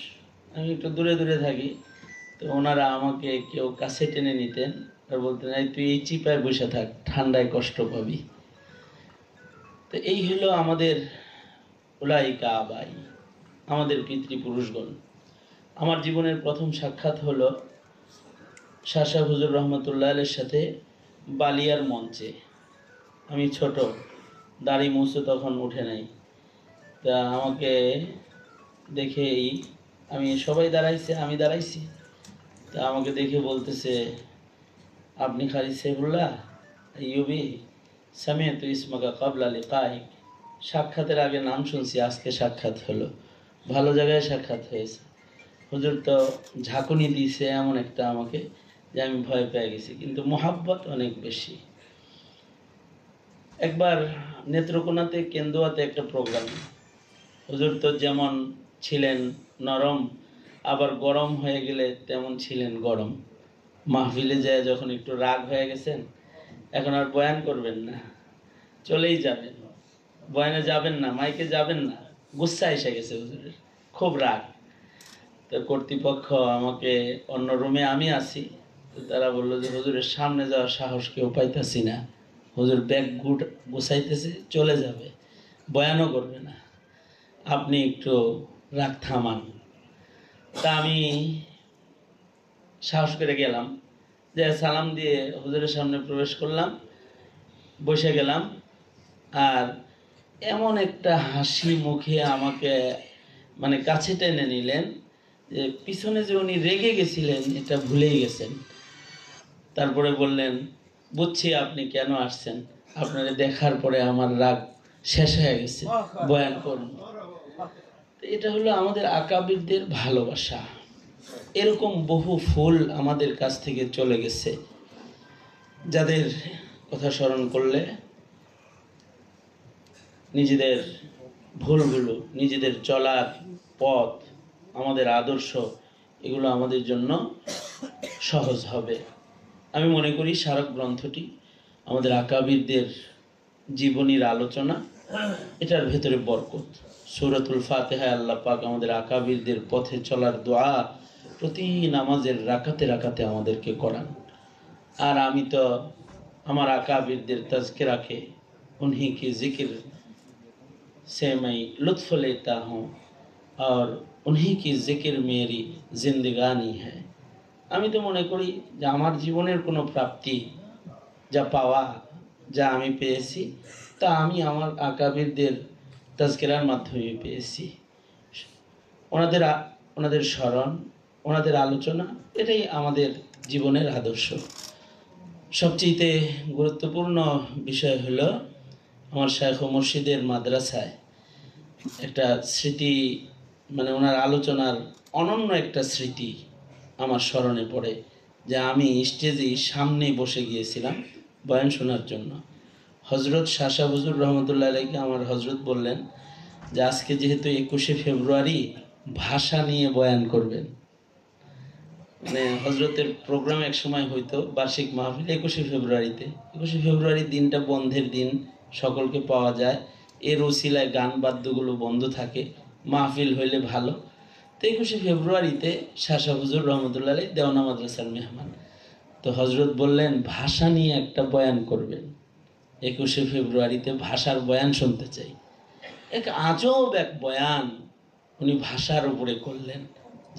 আমি একটু দূরে দূরে থাকি, তো ওনারা আমাকে কেউ কাছে টেনে নিতেন আর বলতেন, এই তুই এই চিপায় বসে থাক, ঠান্ডায় কষ্ট পাবি। তো এই হলো আমাদের উলাইকা আবাই, আমাদের পিতৃপুরুষগণ। আমার জীবনের প্রথম সাক্ষাৎ হলো শাহ হুজুর রহমতুল্লাহ আলের সাথে বালিয়ার মঞ্চে। আমি ছোট, দাড়ি মুছে তখন উঠে নাই। তা আমাকে দেখেই আমি সবাই দাঁড়াইছে, আমি দাঁড়াইছি, তা আমাকে দেখে বলতেছে, আপনি খালি সেফুল্লাহ ইউবি সামিয়াতু ইসমাকা ক্বাবলা লিকাইক, সাক্ষাতের আগে নাম শুনছি, আজকে সাক্ষাৎ হলো, ভালো জায়গায় সাক্ষাৎ হয়েছে। হুজুর তো ঝাঁকুনি দিয়েছে এমন একটা আমাকে যে আমি ভয় পেয়ে গেছি, কিন্তু মোহাব্বত অনেক বেশি। একবার নেত্রকোনাতে কেন্দুয়াতে একটা প্রোগ্রাম, হুজুর তো যেমন ছিলেন নরম, আবার গরম হয়ে গেলে তেমন ছিলেন গরম। মাহফিলে যায় যখন একটু রাগ হয়ে গেছেন, এখন আর বয়ান করবেন না, চলেই যাবেন, বয়ানে যাবেন না, মাইকে যাবেন না, গুচ্ছা এসে গেছে হুজুরের, খুব রাগ। তো কর্তৃপক্ষ আমাকে অন্য রুমে, আমি আছি, তো তারা বললো যে হুজুরের সামনে যাওয়ার সাহস কেউ পাইতেছি না, হুজুর ব্যাগ গুছাইতেছে, চলে যাবে, বয়ানও করবে না, আপনি একটু রাগ থামান। তা আমি সাহস করে গেলাম, যে সালাম দিয়ে হুজুরের সামনে প্রবেশ করলাম, বসে গেলাম। আর এমন একটা হাসি মুখে আমাকে মানে কাছে টেনে নিলেন যে পিছনে যে উনি রেগে গেছিলেন এটা ভুলেই গেছেন। তারপরে বললেন, বুঝছি আপনি কেন আসছেন, আপনারা দেখার পরে আমার রাগ শেষ হয়ে গেছে, বয়ান করুন। এটা হলো আমাদের আকাবিরদের ভালোবাসা। এরকম বহু ফুল আমাদের কাছ থেকে চলে গেছে, যাদের কথা স্মরণ করলে নিজেদের ভুলগুলো, নিজেদের চলার পথ, আমাদের আদর্শ, এগুলো আমাদের জন্য সহজ হবে। আমি মনে করি স্মারক গ্রন্থটি আমাদের আকাবিরদের জীবনীর আলোচনা, এটার ভেতরে বরকত। সূরাতুল ফাতিহায় আল্লাহ পাক আমাদের আকাবিরদের পথে চলার দোয়া প্রতি নামাজের রাকাতে রাকাতে আমাদেরকে করান। আর আমি তো আমার আকাবিরদের तज़किराके उन्हीं की जिक्र से मैं लुत्फ़ लेता हूँ और उन्हीं की जिक्र मेरी जिंदगानी है। আমি তো মনে করি যে আমার জীবনের কোনো প্রাপ্তি, যা পাওয়া, যা আমি পেয়েছি, তা আমি আমার আকাবিরদের তাজকিরার মাধ্যমে পেয়েছি। ওনাদের স্মরণ, ওনাদের আলোচনা, এটাই আমাদের জীবনের আদর্শ। সবচেয়ে গুরুত্বপূর্ণ বিষয় হলো আমার শায়খ ও মুর্শিদের মাদ্রাসায় একটা স্মৃতি, মানে ওনার আলোচনার অনন্য একটা স্মৃতি আমার স্মরণে পড়ে, যে আমি স্টেজে সামনে বসে গিয়েছিলাম বয়ান শোনার জন্য। হজরত শাহ শাহ হুজুর রহমতুল্লাহ আলাইকে আমার হজরত বললেন যে আজকে যেহেতু 21শে ফেব্রুয়ারি, ভাষা নিয়ে বয়ান করবেন। মানে হজরতের প্রোগ্রাম এক সময় হইতো বার্ষিক মাহফিল 21শে ফেব্রুয়ারিতে। 21শে ফেব্রুয়ারি দিনটা বন্ধের দিন, সকলকে পাওয়া যায়, এর ওসিলায় গান বাদ্যগুলো বন্ধ থাকে, মাহফিল হইলে ভালো। তো 21শে ফেব্রুয়ারিতে শাহ শাহ হুজুর রহমতুল্লাহ আলাই দেওনা মাদ্রাসার মেহমান। তো হজরত বললেন ভাষা নিয়ে একটা বয়ান করবেন, 21শে ফেব্রুয়ারিতে ভাষার বয়ান শুনতে চাই। এক আজব এক বয়ান উনি ভাষার উপরে করলেন।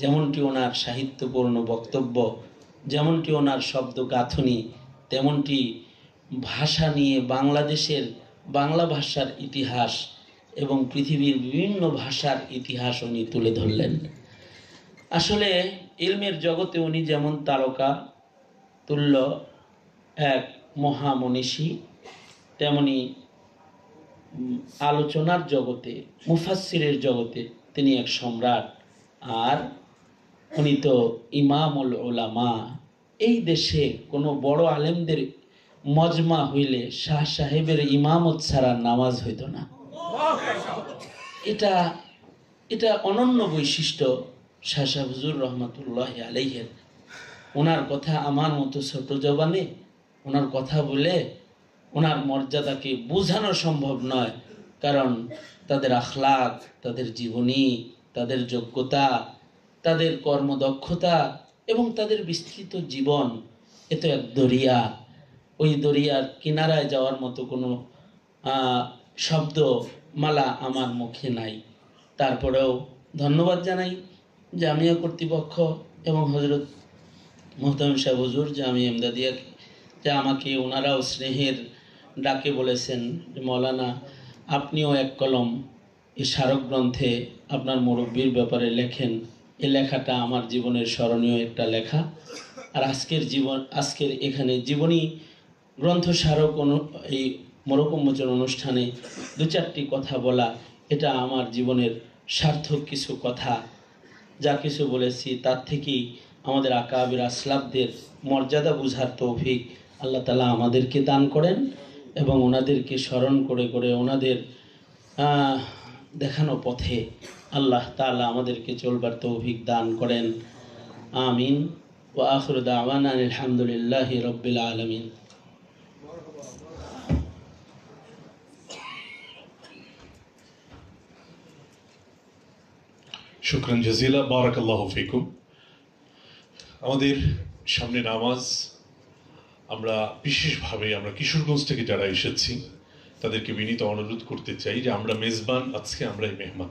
যেমনটি ওনার সাহিত্যপূর্ণ বক্তব্য, যেমনটি ওনার শব্দ গাঁথনি, তেমনটি ভাষা নিয়ে বাংলাদেশের বাংলা ভাষার ইতিহাস এবং পৃথিবীর বিভিন্ন ভাষার ইতিহাস উনি তুলে ধরলেন। আসলে ইলমের জগতে উনি যেমন তারকা তুল্য এক মহামনীষী, তেমনি আলোচনার জগতে, মুফাসসিরের জগতে তিনি এক সম্রাট। আর উনি তো ইমামুল উলামা। এই দেশে কোনো বড় আলেমদের মজমা হইলে শাহ সাহেবের ইমামত ছাড়া নামাজ হইতো না। এটা অনন্য বৈশিষ্ট্য শাহ শাহ হুজুর রহমতুল্লাহ আলাইহের। ওনার কথা আমার মতো ছোট জবানে ওনার কথা বলে ওনার মর্যাদাকে বোঝানো সম্ভব নয়, কারণ তাদের আখলাক, তাদের জীবনী, তাদের যোগ্যতা, তাদের কর্মদক্ষতা এবং তাদের বিস্তৃত জীবন, এ তো এক দরিয়া। ওই দরিয়ার কিনারায় যাওয়ার মতো কোনো শব্দ মালা আমার মুখে নাই। তারপরেও ধন্যবাদ জানাই জামিয়া কর্তৃপক্ষ এবং হজরত মোহতামিম সাহেব হুজুর জামিয়া ইমদাদিয়াকে, যে আমাকে ওনারাও স্নেহের ডাকে বলেছেন যে মৌলানা আপনিও এক কলম এই স্মারক গ্রন্থে আপনার মুরব্বির ব্যাপারে লেখেন। এই লেখাটা আমার জীবনের স্মরণীয় একটা লেখা। আর আজকের এখানে জীবনী গ্রন্থ স্মারক এই মোরক উন্মোচন অনুষ্ঠানে দু চারটি কথা বলা, এটা আমার জীবনের সার্থক কিছু কথা। যা কিছু বলেছি তার থেকেই আমাদের আকাবির আসলাফদের মর্যাদা বুঝার তৌফিক আল্লাহ তাআলা আমাদেরকে দান করেন এবং ওনাদেরকে স্মরণ করে করে ওনাদের দেখানো পথে আল্লাহ তাআলা আমাদেরকে চলবার তৌফিক দান করেন। আমিন। ওয়া আখিরু দাওয়ানা আলহামদুলিল্লাহি রাব্বিল আলামিন। শুকরান জাজিলা, বারাকাল্লাহু ফিকুম। আমাদের সামনে নামাজ। আমরা বিশেষভাবে কিশোরগঞ্জ থেকে যারা এসেছি তাদেরকে বিনীত অনুরোধ করতে চাই যে আমরা মেজবান, আজকে আমরাই মেহমান।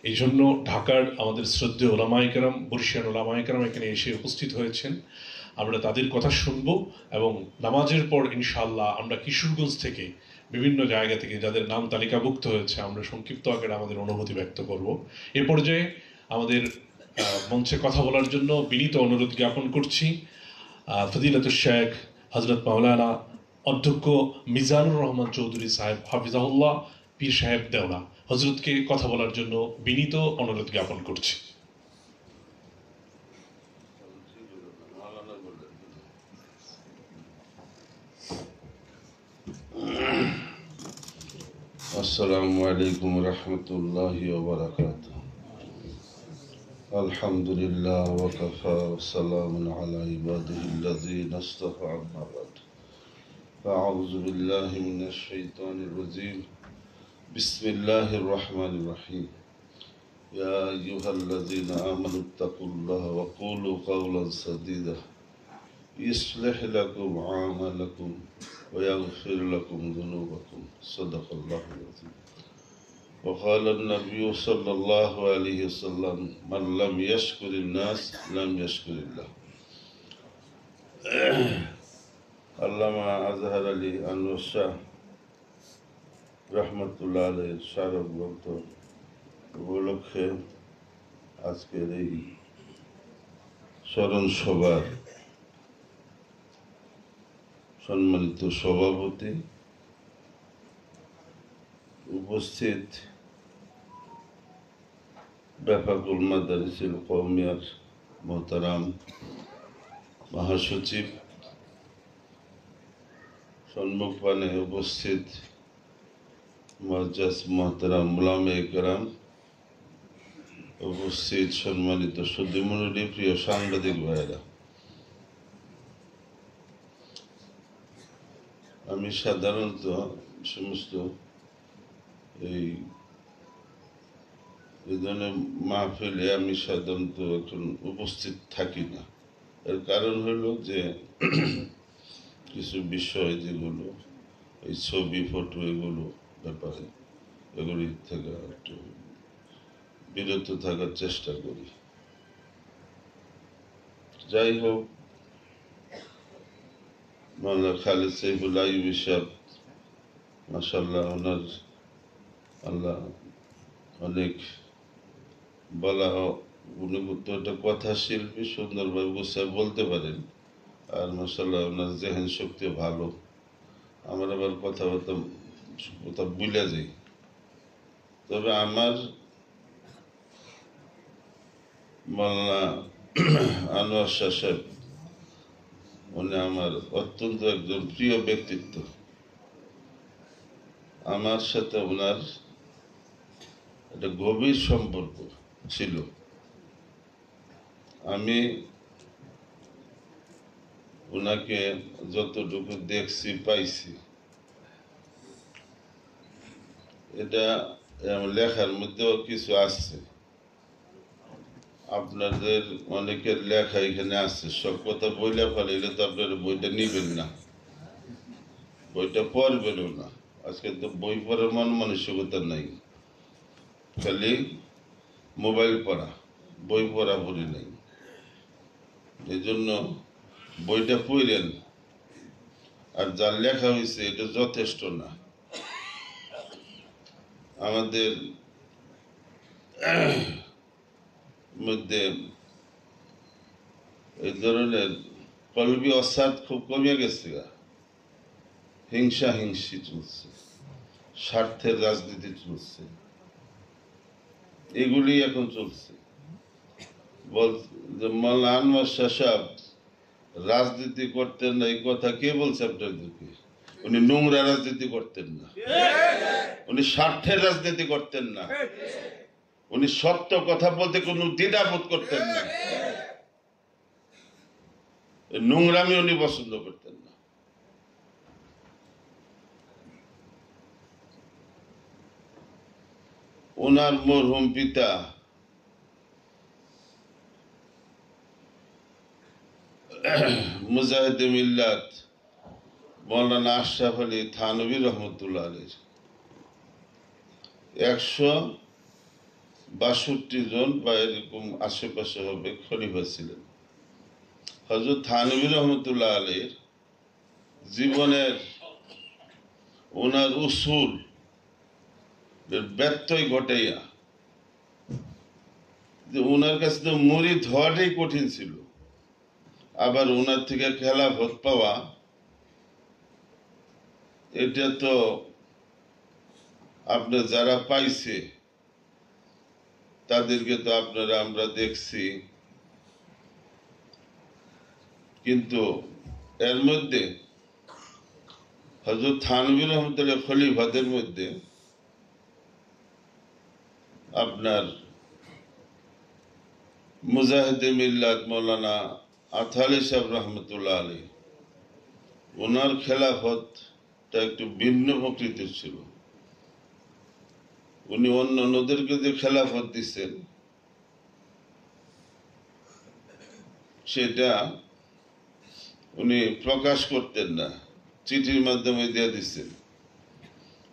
এই জন্য ঢাকার আমাদের শ্রদ্ধেয় ওলামায়ে কেরাম, বরিশাল ওলামায়ে কেরাম এখানে এসে উপস্থিত হয়েছেন। আমরা তাদের কথা শুনব এবং নামাজের পর ইনশাআল্লাহ আমরা কিশোরগঞ্জ থেকে বিভিন্ন জায়গা থেকে যাদের নাম তালিকাভুক্ত হয়েছে আমরা সংক্ষিপ্ত আকারে আমাদের অনুভূতি ব্যক্ত করব। এ পর্যায়ে আমাদের মঞ্চে কথা বলার জন্য বিনীত অনুরোধ জ্ঞাপন করছি ফজিলাতুশ শেখ হযরত মাওলানা অধ্যক্ষ মিজানুর রহমান চৌধুরী সাহেব হাফিজাহুল্লাহ পীর সাহেব দেওনা হযরতকে কথা বলার জন্য বিনীত অনুরোধ জ্ঞাপন করছি। আসসালামু আলাইকুম রহমতুল্লাহি ওয়া বারাকাতুহু। আলহামদুলিল্লাহ ওয়া কাফা ওয়া সালামুন আলা ইবাদিহিল্লাযীনা ইসতাফা, আম্মা বা'দ। আউযু বিল্লাহি মিনাশ শাইতানির রাজীম। বিসমিল্লাহির রহমানির রহিম। ইয়া আইয়ুহাল্লাযীনা আমানুত্তাকুল্লাহা ওয়া কুলু কাওলান সাদীদা ইসলিহ লাকুম আমালাকুম ويغفر لكم ذنوبكم صدق الله العظيم. وقال النبي صلى الله عليه وسلم من لم يشكر الناس لم يشكر الله. আল্লামা আজহার আলী আনোয়ার শাহ রহমতুল্লাহ আলাইহির স্মারক গ্রন্থ উপলক্ষে আজকের এই স্মরণ সভার সম্মানিত সভাপতি, উপস্থিত বেফাকুল মাদারিসিল কওমিয়ার মোহতারাম মহাসচিব, সম্মুখপানে উপস্থিত মুআজ্জাজ মোহতারাম উলামায়ে কেরাম, উপস্থিত সম্মানিত সুধীমণ্ডলী, প্রিয় সাংবাদিক ভাইয়েরা, আমি সাধারণত সমস্ত এই ধরনের মাহফিলে আমি সাধারণত এখন উপস্থিত থাকি না। এর কারণ হলো যে কিছু বিষয় যেগুলো এই ছবি ফটো এগুলো ব্যাপারে এগুলি থেকে একটু বিরত থাকার চেষ্টা করি। যাই হোক, মাওলানা খালেদ সাইফুল আইয়ুবী সাহেব মাশাআল্লাহ, ওনার আল্লাহ অনেক বলা, উনি তো একটা কথা শিল্পী, সুন্দরভাবে গুছিয়ে বলতে পারেন, আর মাশাআল্লাহ ওনার জেহেন শক্তি ভালো। আমার আবার কথা ভুলে যাই। তবে আমার মাওলানা আনোয়ার শাহ সাহেব, উনি আমার অত্যন্ত একজন প্রিয় ব্যক্তিত্ব। আমার সাথে ওনার একটা গভীর সম্পর্ক ছিল। আমি ওনাকে যতটুকু দেখছি পাইছি, এটা আমার লেখার মধ্যেও কিছু আসছে। আপনাদের অনেকের লেখা এখানে আছে, সব কথা বইলে ফেলাইলে তো আপনারা বইটা নিবেন না, বইটা পড়বেনও না। আজকে তো বই পড়ার মন মানসিকতা নাই, খালি মোবাইল পড়া, বই পড়া পড়ি নাই। এই জন্য বইটা পড়লেন, আর যার লেখা হয়েছে এটা যথেষ্ট না। আমাদের মধ্যে এই ধরনের কলবি অসাদ খুব কমে গেছে, হিংসি চলছে, স্বার্থের রাজনীতি চলছে, এগুলি এখন চলছে। মাওলানা আনোয়ার শাহ সাহেব রাজনীতি করতেন না, এই কথা কে বলছে আপনাদেরকে? উনি নোংরা রাজনীতি করতেন না, উনি স্বার্থের রাজনীতি করতেন না, উনি সত্য কথা বলতে কোনো দ্বিধাবোধ করতেন না, নোংরামি উনি পছন্দ করতেন না। ওনার মরহুম পিতা মুজাহিদে মিল্লাত মৌলানা আশরাফ আলী থানভী রহমতুল্লাহ আলীর 162 জন বা এরকম আশেপাশে হবে খলিফা ছিলেন। হযরত থানভী রহমতুল্লাহ আলীর জীবনের ওনার উসুল ব্যত্যয় ঘটাইয়া যে ওনার কাছে তো মুরিদ হওয়াটাই কঠিন ছিল, আবার ওনার থেকে খেলাফত পাওয়া এটা তো আপনার যারা পাইছে তাদেরকে তো আপনারা আমরা দেখছি, কিন্তু এর মধ্যে হযরত থানভী রহমতুল্লাহ খলিফাদের মধ্যে আপনার মুজাহিদে মিল্লাত মৌলানা আথালি সাহেব রহমতুল্লাহ আলী, ওনার খেলাফতটা একটু ভিন্ন প্রকৃতির ছিল। উনি অন্য অন্যদেরকে যে খেলাফত দিচ্ছেন সেটা উনি প্রকাশ করতেন না, চিঠির মাধ্যমে দিয়ে দিচ্ছেন।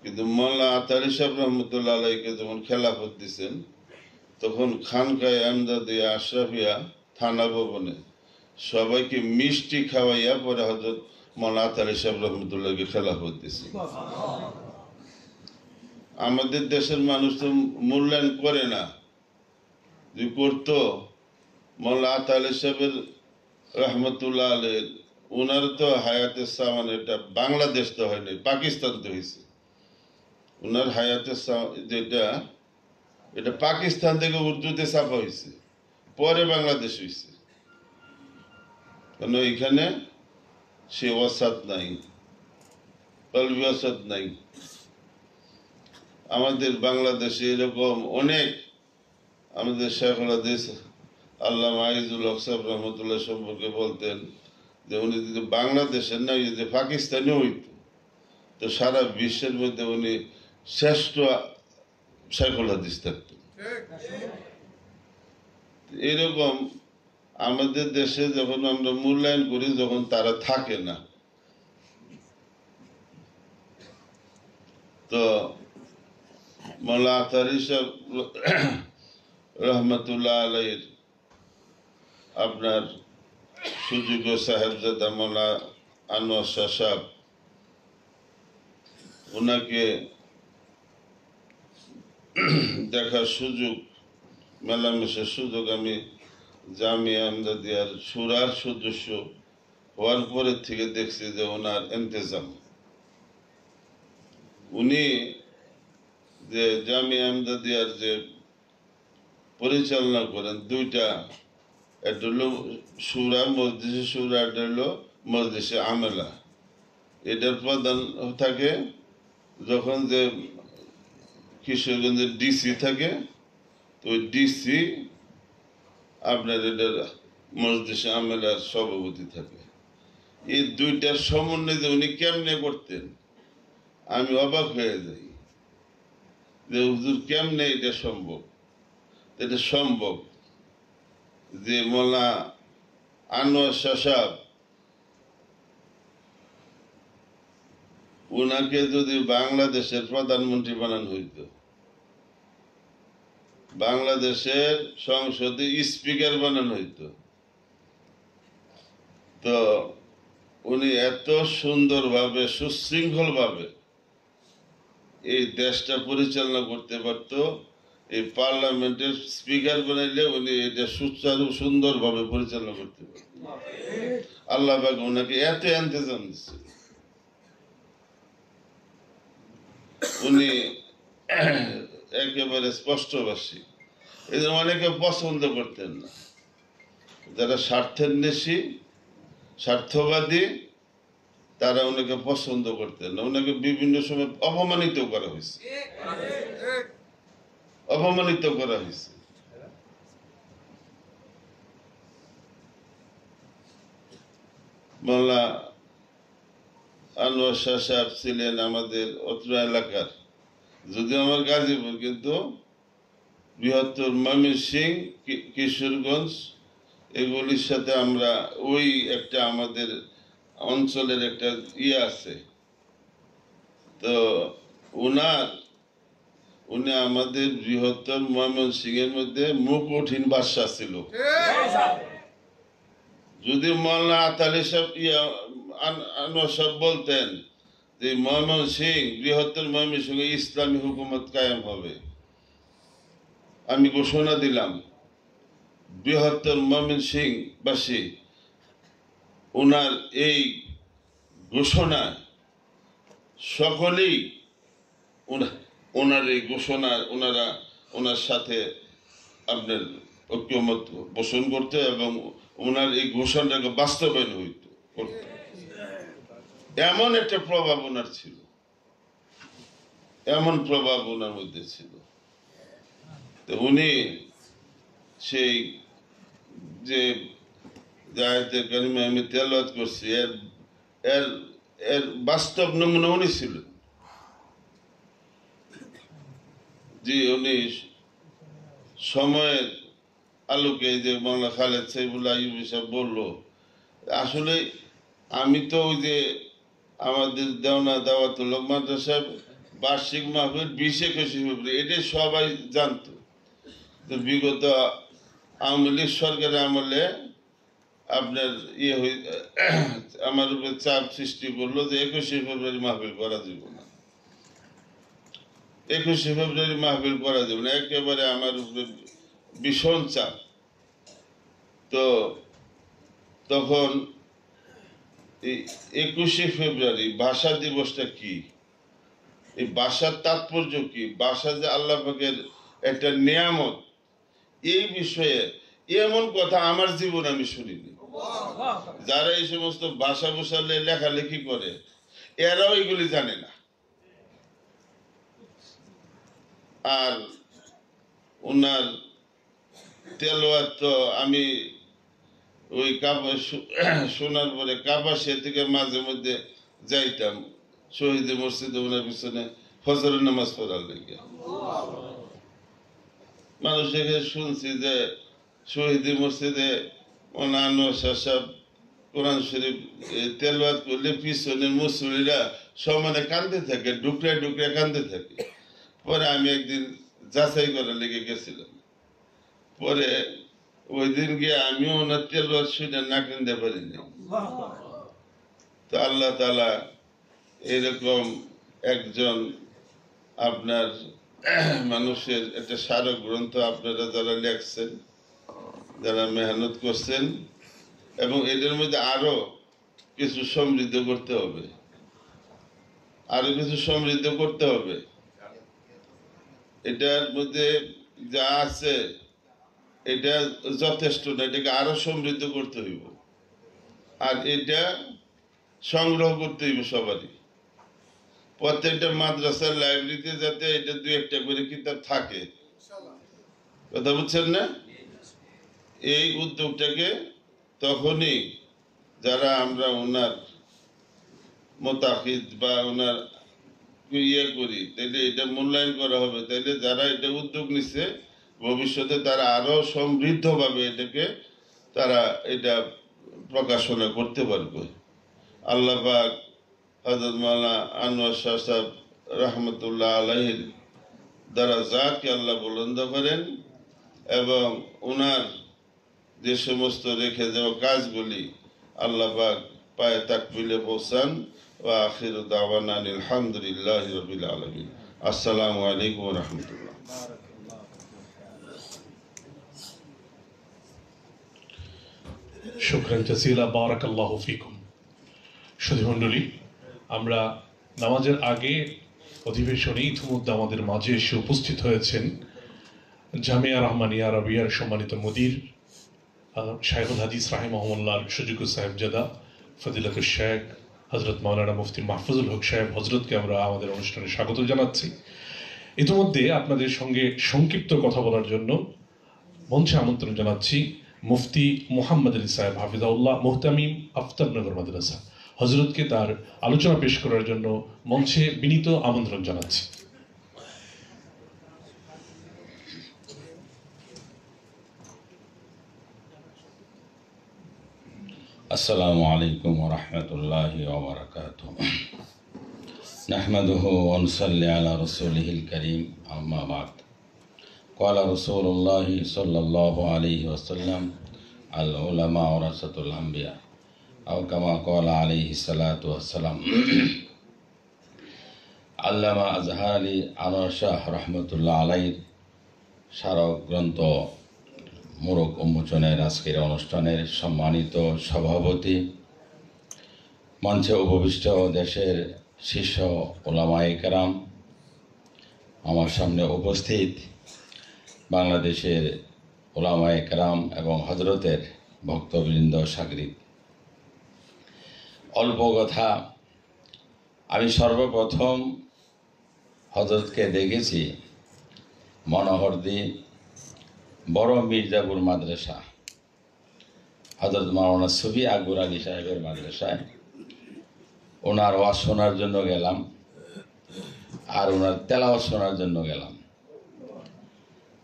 কিন্তু মোল্লা আতারি সাহেব রহমতুল্লাহ আলাইকে যখন খেলাফত দিচ্ছেন তখন খানকায় আমদাদিয়া আশরাফিয়া থানা ভবনে সবাইকে মিষ্টি খাওয়াইয়া পরে হযরত মোল্লা আতারি সাহেব রহমতুল্লাহকে খেলাফত দিচ্ছেন। আমাদের দেশের মানুষ তো মূল্যায়ন করে না, যে করতো মোল্লা আতালি সাহেবের রহমতুল্লাহ আলের ওনার তো হায়াতে সামান, এটা বাংলাদেশ তো হয়নি, পাকিস্তান তো হয়েছে। ওনার হায়াতে যেটা এটা পাকিস্তান থেকে উর্দুতে ছাপা হয়েছে, পরে বাংলাদেশ হয়েছে। কেন এখানে সে ওয়াসাত নাই, কলবি ওয়াসাত নাই। আমাদের বাংলাদেশে এরকম অনেক, আমাদের শেখুল হাদিস আল্লামা আইজুল হক সাহেব রহমতুল্লাহ সম্পর্কে বলতেন যে উনি যদি বাংলাদেশের না যদি পাকিস্তানি হইত তো সারা বিশ্বের মধ্যে উনি শ্রেষ্ঠ শেখুল হাদিস থাকতেন। এরকম আমাদের দেশে যখন আমরা মূল্যায়ন করি যখন তারা থাকে না, তো মোল্লা আতারি সাহেব রহমতুল্লাহ আলাইহির আপনার সুযোগ্য সাহেবজাদা মোল্লা আনোয়ার শাহ সাহেব, ওনাকে দেখার সুযোগ, মেলামেশার সুযোগ আমি জামিয়া আমদাদিয়ার সুরার সদস্য হওয়ার পরের থেকে দেখছি যে ওনার ইন্তেজাম, উনি যে জামিয়া আমদাদিয়ার যে পরিচালনা করেন দুইটা, একটা হলো সুরা, মজলিসে সুরা, একটা হলো মজলিসে আমেলা। এটার প্রধান থাকে যখন যে কিশোরগঞ্জের ডিসি থাকে, তো ওই ডিসি আপনার এটার মজলিসে আমেলার সভাপতি থাকে। এই দুইটার সমন্বয় যে উনি কেমনে করতেন আমি অবাক হয়ে যাই যে হুজুর কেমনে এটা সম্ভব। এটা সম্ভব যে মোল্লা আনোয়ার শাহ সাহেব উনাকে যদি বাংলাদেশের প্রধানমন্ত্রী বানানো হইত, বাংলাদেশের সংসদে স্পিকার বানানো হইত, তো উনি এত সুন্দরভাবে সুশৃঙ্খলভাবে এই দেশটা পরিচালনা করতে পারত। এই পার্লামেন্টের স্পিকার বানাইলে উনি এটা সুচারু সুন্দরভাবে পরিচালনা করতে পারত। আল্লাহ পাক ওনাকে এত ইন্তজাম দিচ্ছে। উনি একেবারে স্পষ্টভাষী, এই জন্য অনেকে পছন্দ করতেন না। যারা স্বার্থের নেশী, স্বার্থবাদী, তারা ওনাকে পছন্দ করতেন না। ওনাকে বিভিন্ন সময় অপমানিত করা হয়েছে, অপমানিত করা হয়েছে। মোল্লা আনোয়ার শাহ সাহেব ছিলেন আমাদের অত্র এলাকার, যদিও আমার গাজীপুর, কিন্তু বৃহত্তর ময়মনসিংহ, কিশোরগঞ্জ এগুলির সাথে আমরা ওই একটা আমাদের অঞ্চলের একটা আছে, তো উনি আমাদের বৃহত্তর ময়মনসিংহের মধ্যে মুকুটহীন বাদশা ছিল। যদি মৌলানা আতালি সাহেব আনোয়ার সাহেব বলতেন যে ময়মনসিংহ, বৃহত্তর ময়মনসিংহে ইসলামী হুকুমত কায়েম হবে, আমি ঘোষণা দিলাম বৃহত্তর ময়মনসিংহবাসী ওনার এই ঘোষণা সকলেই ওনার এই ঘোষণা ওনার সাথে আপনার ঐক্যমত পোষণ করতে এবং ওনার এই ঘোষণাটাকে বাস্তবায়ন করতে। এমন একটা প্রভাব ওনার ছিল, এমন প্রভাব ওনার মধ্যে ছিল। তো উনি সেই যে আয়াতের কারিমা আমি তেলাওয়াত করছি এর এর এর বাস্তব নমুনা উনি ছিলেন। যে উনি সময়ের আলোকে, যে মাওলানা খালেদ সাইফুল্লাহ আইয়ুবী সাহেব বললো, আসলে আমি তো ওই যে আমাদের দেওনা দাওয়াতুল হক মাদ্রাসা বার্ষিক মাহফিল 20-21 ফেব্রুয়ারি, এটা সবাই জানতো। তো বিগত আওয়ামী লীগ সরকারের আমলে আপনার আমার উপরে চাপ সৃষ্টি করলো যে 21 ফেব্রুয়ারি মাহফিল করা যাবে না, 21 ফেব্রুয়ারি মাহফিল করা যাবে না, একেবারে আমার উপরে ভীষণ চাপ। তো তখন এই 21 ফেব্রুয়ারি ভাষা দিবসটা কি, এই ভাষার তাৎপর্য কি, ভাষা যে আল্লাহ পাকের একটা নিয়ামত, এই বিষয়ে এমন কথা আমার জীবনে আমি শুনিনি। যারা এই সমস্ত ভাষা বসালে লেখালেখি করে এরাও এগুলি জানে না। আর ওনার তেলাওয়াত তো আমি ওই শোনার পরে কাপাসিয়া থেকে মাঝে মধ্যে যাইতাম শহীদ মসজিদে, ওনার পিছনে ফজরের নামাজ পড়ার লেগে। মানুষ এখানে শুনছি যে শহীদ মসজিদে অন্যান্য সাহেব কোরআন শরীফ তেলাওয়াত করলে পিছনের মুসল্লিরা সমানে কান্দে থাকে, ডুকরায় ডুকরায় কান্দে থাকে। পরে আমি একদিন যাচাই করার লেগে গেছিলাম, পরে ওই দিন গিয়ে আমিও ওনার তেলাওয়াত শুনে না কান্দতে পারিনি। তো আল্লাহ তাআলা এরকম একজন আপনার মানুষের একটা স্মারক গ্রন্থ আপনারা যারা লেখছেন, যারা মেহনত করছেন, এবং এদের মধ্যে আরো কিছু সমৃদ্ধ করতে হবে, আরো কিছু সমৃদ্ধ করতে হবে। এটার মধ্যে যা আছে এটা যথেষ্ট না, এটাকে আরো সমৃদ্ধ করতে হইব। আর এটা সংগ্রহ করতে হইব সবারই, প্রত্যেকটা মাদ্রাসার লাইব্রেরিতে যাতে এটা 2-1টা করে কিতাব থাকে। কথা বুঝছেন না? এই উদ্যোগটাকে তখনই যারা আমরা ওনার মোতাকিদ বা ওনার করি, তাইলে এটা মূল্যায়ন করা হবে। তাইলে যারা এটা উদ্যোগ নিচ্ছে ভবিষ্যতে তারা আরো সমৃদ্ধভাবে এটাকে তারা এটা প্রকাশনা করতে পারবে। আল্লাহ পাক হযরত মাওলানা আনোয়ার শাহ সাহেব রহমতুল্লাহ আলাইহির দারাজাতকে আল্লাহ বুলন্দ করেন এবং ওনার যে সমস্ত রেখে যাওয়া কাজগুলি আল্লাহ পাক পায়ে তাকবিলে পৌঁছান। ওয়া আখিরু দাওয়ানা আলহামদুলিল্লাহি রাব্বিল আলামিন। আসসালামু আলাইকুম ওয়া রাহমাতুল্লাহ। শুকরান জাসিলা, বারাকাল্লাহু ফিকুম। সুধীমণ্ডলী, আমরা নামাজের আগে অধিবেশনে ইতিমধ্যে আমাদের মাঝে এসে উপস্থিত হয়েছেন জামিয়া রহমানিয়া রাবিয়ার সম্মানিত মুদির শাইখুল হাদিস রাহিমাহুল্লাহর সুযোগ্য সাহেবজাদা ফজিলাতুল শেখ হযরত মাওলানা মুফতি মাহফুজুল হক সাহেব হযরতকে আমরা আমাদের অনুষ্ঠানে স্বাগত জানাচ্ছি। ইতিমধ্যে আপনাদের সঙ্গে সংক্ষিপ্ত কথা বলার জন্য মঞ্চে আমন্ত্রণ জানাচ্ছি মুফতি মুহাম্মদ আলী সাহেব হাফিজাউল্লাহ, মুহতামিম আফতাবনগর মাদ্রাসা। হযরতকে তার আলোচনা পেশ করার জন্য মঞ্চে বিনীত আমন্ত্রণ জানাচ্ছি। আসসালামু আলাইকুম ওয়া রাহমাতুল্লাহি ওয়া বারাকাতুহু নাহমাদুহু ওয়া নুসাল্লি আলা রাসূলিহিল কারীম আম্মা বা'দ ক্বালা রাসূলুল্লাহি সাল্লাল্লাহু আলাইহি ওয়াসাল্লাম আল উলামা ওয়ারাসাতুল আম্বিয়া আও কামা ক্বালা আলাইহিস সালাতু ওয়াসসালাম আল্লামা আজহার আলী আনোয়ার শাহ রহমতুল্লাহ আলাইহির স্মারক গ্রন্থ মোরক উন্মোচনের আজকের অনুষ্ঠানের সম্মানিত সভাপতি, মঞ্চে উপবিষ্ট দেশের শীর্ষ ওলামায়ে কেরাম, আমার সামনে উপস্থিত বাংলাদেশের ওলামায়ে কেরাম এবং হজরতের ভক্তবৃন্দ সাগরিক, অল্প কথা, আমি সর্বপ্রথম হজরতকে দেখেছি মনোহরদী বড় মির্জাপুর মাদ্রাসা, হজরত মাওলানা সুফি আকবর আলী সাহেবের মাদ্রাসায়। ওনার ওয়াজ শোনার জন্য গেলাম আর ওনার তেলাওয়াত শোনার জন্য গেলাম।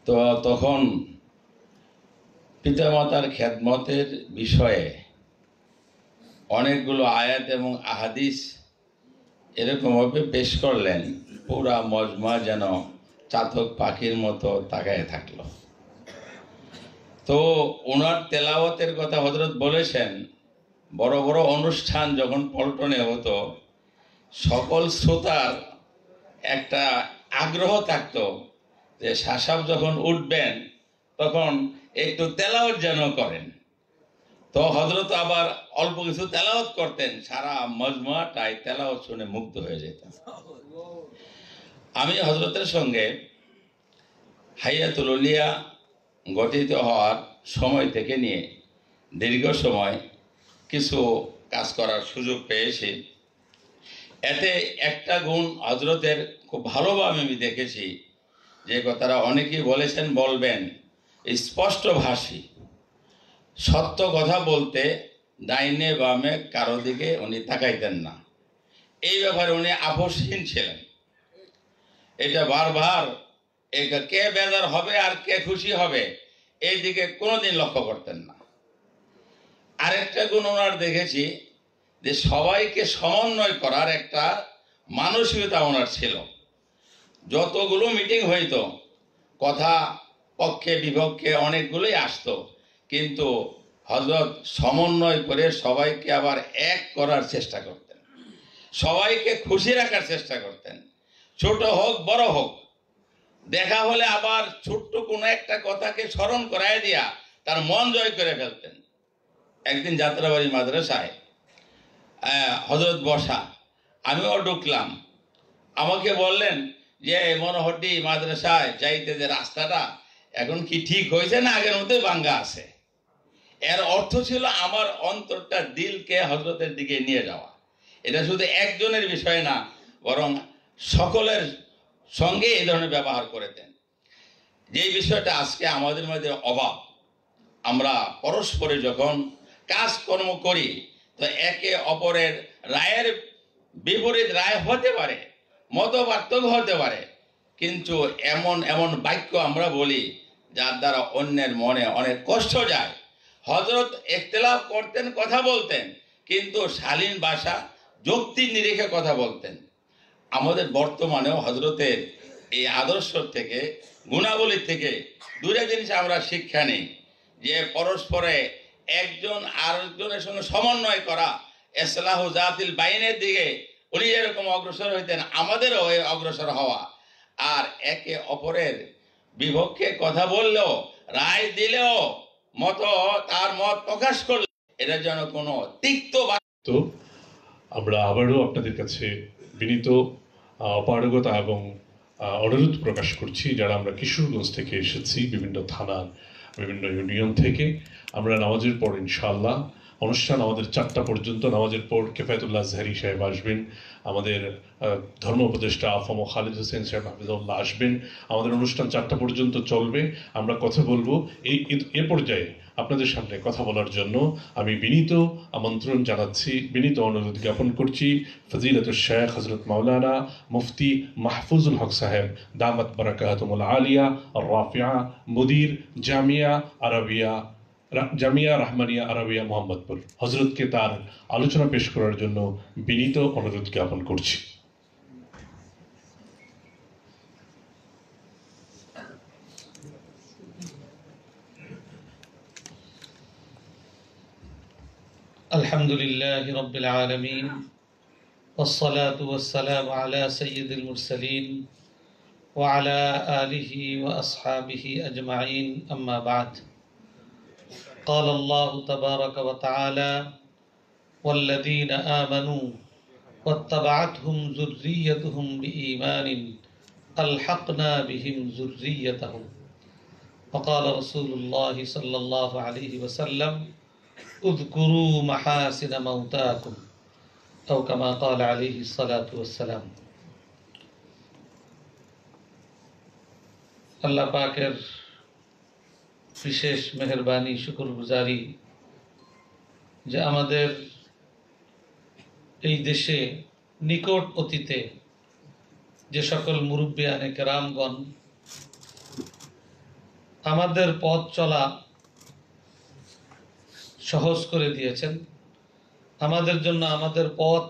তো তখন পিতামাতার খেদমতের বিষয়ে অনেকগুলো আয়াত এবং আহাদিস এরকমভাবে পেশ করলেন, পুরা মজমা যেন চাতক পাখির মতো তাকায় থাকলো। তো ওনার তেলাওয়াতের কথা হযরত বলেছেন, বড় বড় অনুষ্ঠান যখন পল্টনে হতো, সকল শ্রোতার একটা আগ্রহ থাকতো যে শাহ সাহেব যখন উঠবেন তখন একটু তেলাওয়াত যেন করেন। তো হযরত আবার অল্প কিছু তেলাওয়াত করতেন, সারা মজমুআটাই তেলাওয়াত শুনে মুগ্ধ হয়ে যেত। আমি হযরতের সঙ্গে হাইয়াতুল উলিয়া গঠিত হওয়ার সময় থেকে নিয়ে দীর্ঘ সময় কিছু কাজ করার সুযোগ পেয়েছি। এতে একটা গুণ হযরতের খুব ভালোভাবে আমি দেখেছি, যে কথাটা অনেকেই বলেছেন, বলবেন, স্পষ্টভাষী, সত্য কথা বলতে ডাইনে বামে কারো দিকে উনি তাকাইতেন না। এই ব্যাপারে উনি আপোষহীন ছিলেন। এটা বারবার কে বেজার হবে আর কে খুশি হবে এই দিকে কোনোদিন লক্ষ্য করতেন না। আরেকটা গুণ ওনার দেখেছি যে সবাইকে সমন্বয় করার একটা মানসিকতা ওনার ছিল। যতগুলো মিটিং হইতো, কথা পক্ষে বিপক্ষে অনেকগুলোই আসতো, কিন্তু হযরত সমন্বয় করে সবাইকে আবার এক করার চেষ্টা করতেন, সবাইকে খুশি রাখার চেষ্টা করতেন। ছোট হোক বড় হোক, দেখা হলে আবার ছোট্ট কোনো একটা কথাকে স্মরণ করায় দিয়া তার মন জয় করে ফেলতেন। একদিন যাত্রাবাড়ি মাদ্রাসায় হযরত বসা, আমিও ঢুকলাম। আমাকে বললেন যে মনোহরদী মাদ্রাসায় যাইতে যে রাস্তাটা এখন কি ঠিক হয়েছে না আগের মতোই ভাঙ্গা আছে। এর অর্থ ছিল আমার অন্তরটা, দিলকে হযরতের দিকে নিয়ে যাওয়া। এটা শুধু একজনের বিষয় না, বরং সকলের সঙ্গে এই ধরনের ব্যবহার করেতেন। যে বিষয়টা আজকে আমাদের মধ্যে অভাব, আমরা পরস্পরে যখন কাজকর্ম করি তো একে অপরের রায়ের বিপরীত রায় হতে পারে, মত পার্থক্য হতে পারে, কিন্তু এমন এমন বাক্য আমরা বলি যার দ্বারা অন্যের মনে অনেক কষ্ট যায়। হযরত ইখতিলাফ করতেন, কথা বলতেন, কিন্তু শালীন ভাষা, যুক্তি নিরিখে কথা বলতেন। আমাদের বর্তমানেও হযরতের এই আদর্শ থেকে, গুণাবলী থেকে দুইটা জিনিস আমরা শিক্ষা নিই, যে পরস্পরে একজন আরেকজনের সঙ্গে সমন্বয় করা, ইসলাহু জাতিল বাইনের দিকে উনি যেরকম অগ্রসর হইতেন, আমাদেরও অগ্রসর হওয়া। আর একে অপরের বিপক্ষে কথা বললেও, রায় দিলেও, তার মত প্রকাশ করলে এটা যেন কোনো তিক্ত। তো আমরা আবারও আপনাদের কাছে বিনীত অপারগতা এবং অনুরোধ প্রকাশ করছি, যারা আমরা কিশোরগঞ্জ থেকে এসেছি, বিভিন্ন থানার বিভিন্ন ইউনিয়ন থেকে, আমরা নামাজের পর ইনশাআল্লাহ অনুষ্ঠান আমাদের 4টা পর্যন্ত, নামাজের পর কেফায়েতুল্লাহ আজহারী সাহেব আসবেন, আমাদের ধর্ম উপদেষ্টা আফম খালিদ হোসেন সাহেব হাফিজাহুল্লাহ আসবেন। আমাদের অনুষ্ঠান 4টা পর্যন্ত চলবে। আমরা কথা বলবো। এ পর্যায়ে আপনাদের সামনে কথা বলার জন্য আমি বিনীত আমন্ত্রণ জানাচ্ছি, বিনীত অনুরোধ জ্ঞাপন করছি ফজিলাতুল শেখ হযরত মাওলানা মুফতি মাহফুজুল হক সাহেব দামাত বারাকাতুহুল আলিয়া আর রাফিয়া, মুদির জামিয়া আরবিয়া জামিয়া রাহমানিয়া আরাবিয়া মোহাম্মদপুর হজরতকে তার আলোচনা পেশ করার জন্য বিনীত অনুরোধ জ্ঞাপন করছি। الحمد لله رب العالمين والصلاة والسلام على سيد المرسلين وعلى آله وأصحابه أجمعين أما بعد قال الله تبارك وتعالى والذين آمنوا واتبعتهم ذريتهم بإيمان ألحقنا بهم ذريتهم وقال رسول الله صلى الله عليه وسلم اذكروا محاسن موتاكم أو كما قال عليه الصلاة والسلام আল্লাহ পাকের বিশেষ মেহেরবানি শুকরগুজারি যে আমাদের এই দেশে নিকট অতীতে যে সকল মুরব্বিয়ানে কেরামগণ আমাদের পথ চলা সহজ করে দিয়েছেন, আমাদের জন্য আমাদের পথ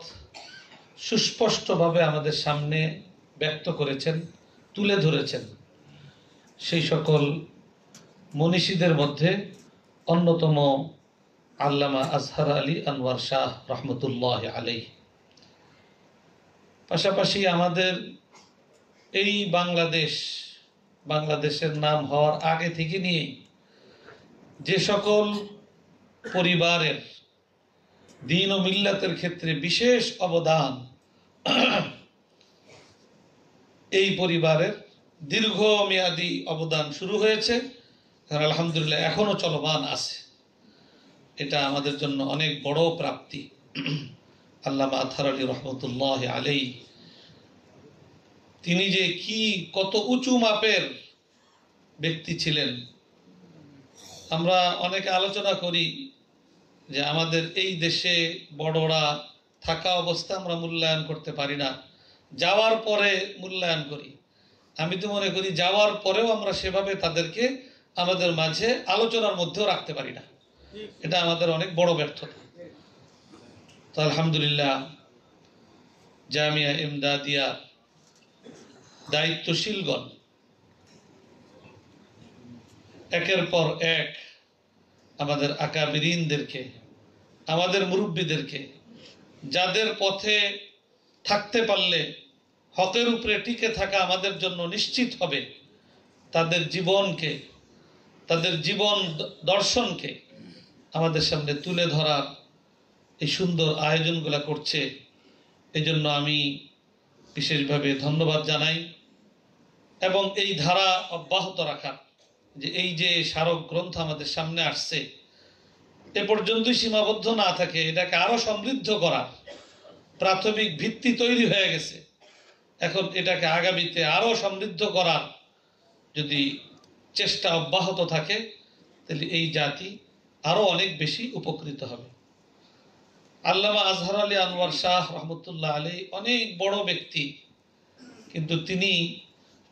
সুস্পষ্টভাবে আমাদের সামনে ব্যক্ত করেছেন, তুলে ধরেছেন। সেই সকল মনীষীদের মধ্যে অন্যতম আল্লামা আজহার আলী আনোয়ার শাহ রহমতুল্লাহ আলাইহি। পাশাপাশি আমাদের এই বাংলাদেশের নাম হওয়ার আগে থেকে নিয়ে যে সকল পরিবারের দ্বীন ও মিল্লাতের ক্ষেত্রে বিশেষ অবদান এই পরিবারের দীর্ঘমেয়াদী অবদান শুরু হয়েছে, আলহামদুলিল্লাহ এখনো চলমান আছে। এটা আমাদের জন্য অনেক বড় প্রাপ্তি। আল্লামা আজহার আলী রহমতুল্লাহ আলাইহি তিনি যে কত উঁচু মাপের ব্যক্তি ছিলেন। আমরা অনেকে আলোচনা করি যে আমাদের এই দেশে বড়রা থাকা অবস্থা আমরা মূল্যায়ন করতে পারি না, যাওয়ার পরে মূল্যায়ন করি। আমি তো মনে করি যাওয়ার পরেও আমরা সেভাবে তাদেরকে আমাদের মাঝে আলোচনার মধ্যেও রাখতে পারি না। এটা আমাদের অনেক বড় ব্যর্থতা। তো আলহামদুলিল্লাহ জামিয়া ইমদাদিয়া দায়িত্বশীলগণ একের পর এক আমাদের আকাবিরিনদেরকে, আমাদের মুরব্বীদেরকে, যাদের পথে থাকতে পারলে হকের উপরে টিকে থাকা আমাদের জন্য নিশ্চিত হবে, তাদের জীবনকে, তাদের জীবন দর্শনকে আমাদের সামনে তুলে ধরার এই সুন্দর আয়োজনগুলো করছে। এই জন্য আমি বিশেষভাবে ধন্যবাদ জানাই এবং এই ধারা অব্যাহত রাখার, যে এই যে স্মারক গ্রন্থ আমাদের সামনে আসছে এ পর্যন্তই সীমাবদ্ধ না থাকে, এটাকে আরো সমৃদ্ধ করার প্রাথমিক ভিত্তি তৈরি হয়ে গেছে। এখন এটাকে আগামীতে আরো সমৃদ্ধ করার যদি চেষ্টা অব্যাহত থাকে তাহলে এই জাতি আরো অনেক বেশি উপকৃত হবে। আল্লামা আজহার আলী আনোয়ার শাহ রহমতুল্লাহ আলাইহি অনেক বড় ব্যক্তি, কিন্তু তিনি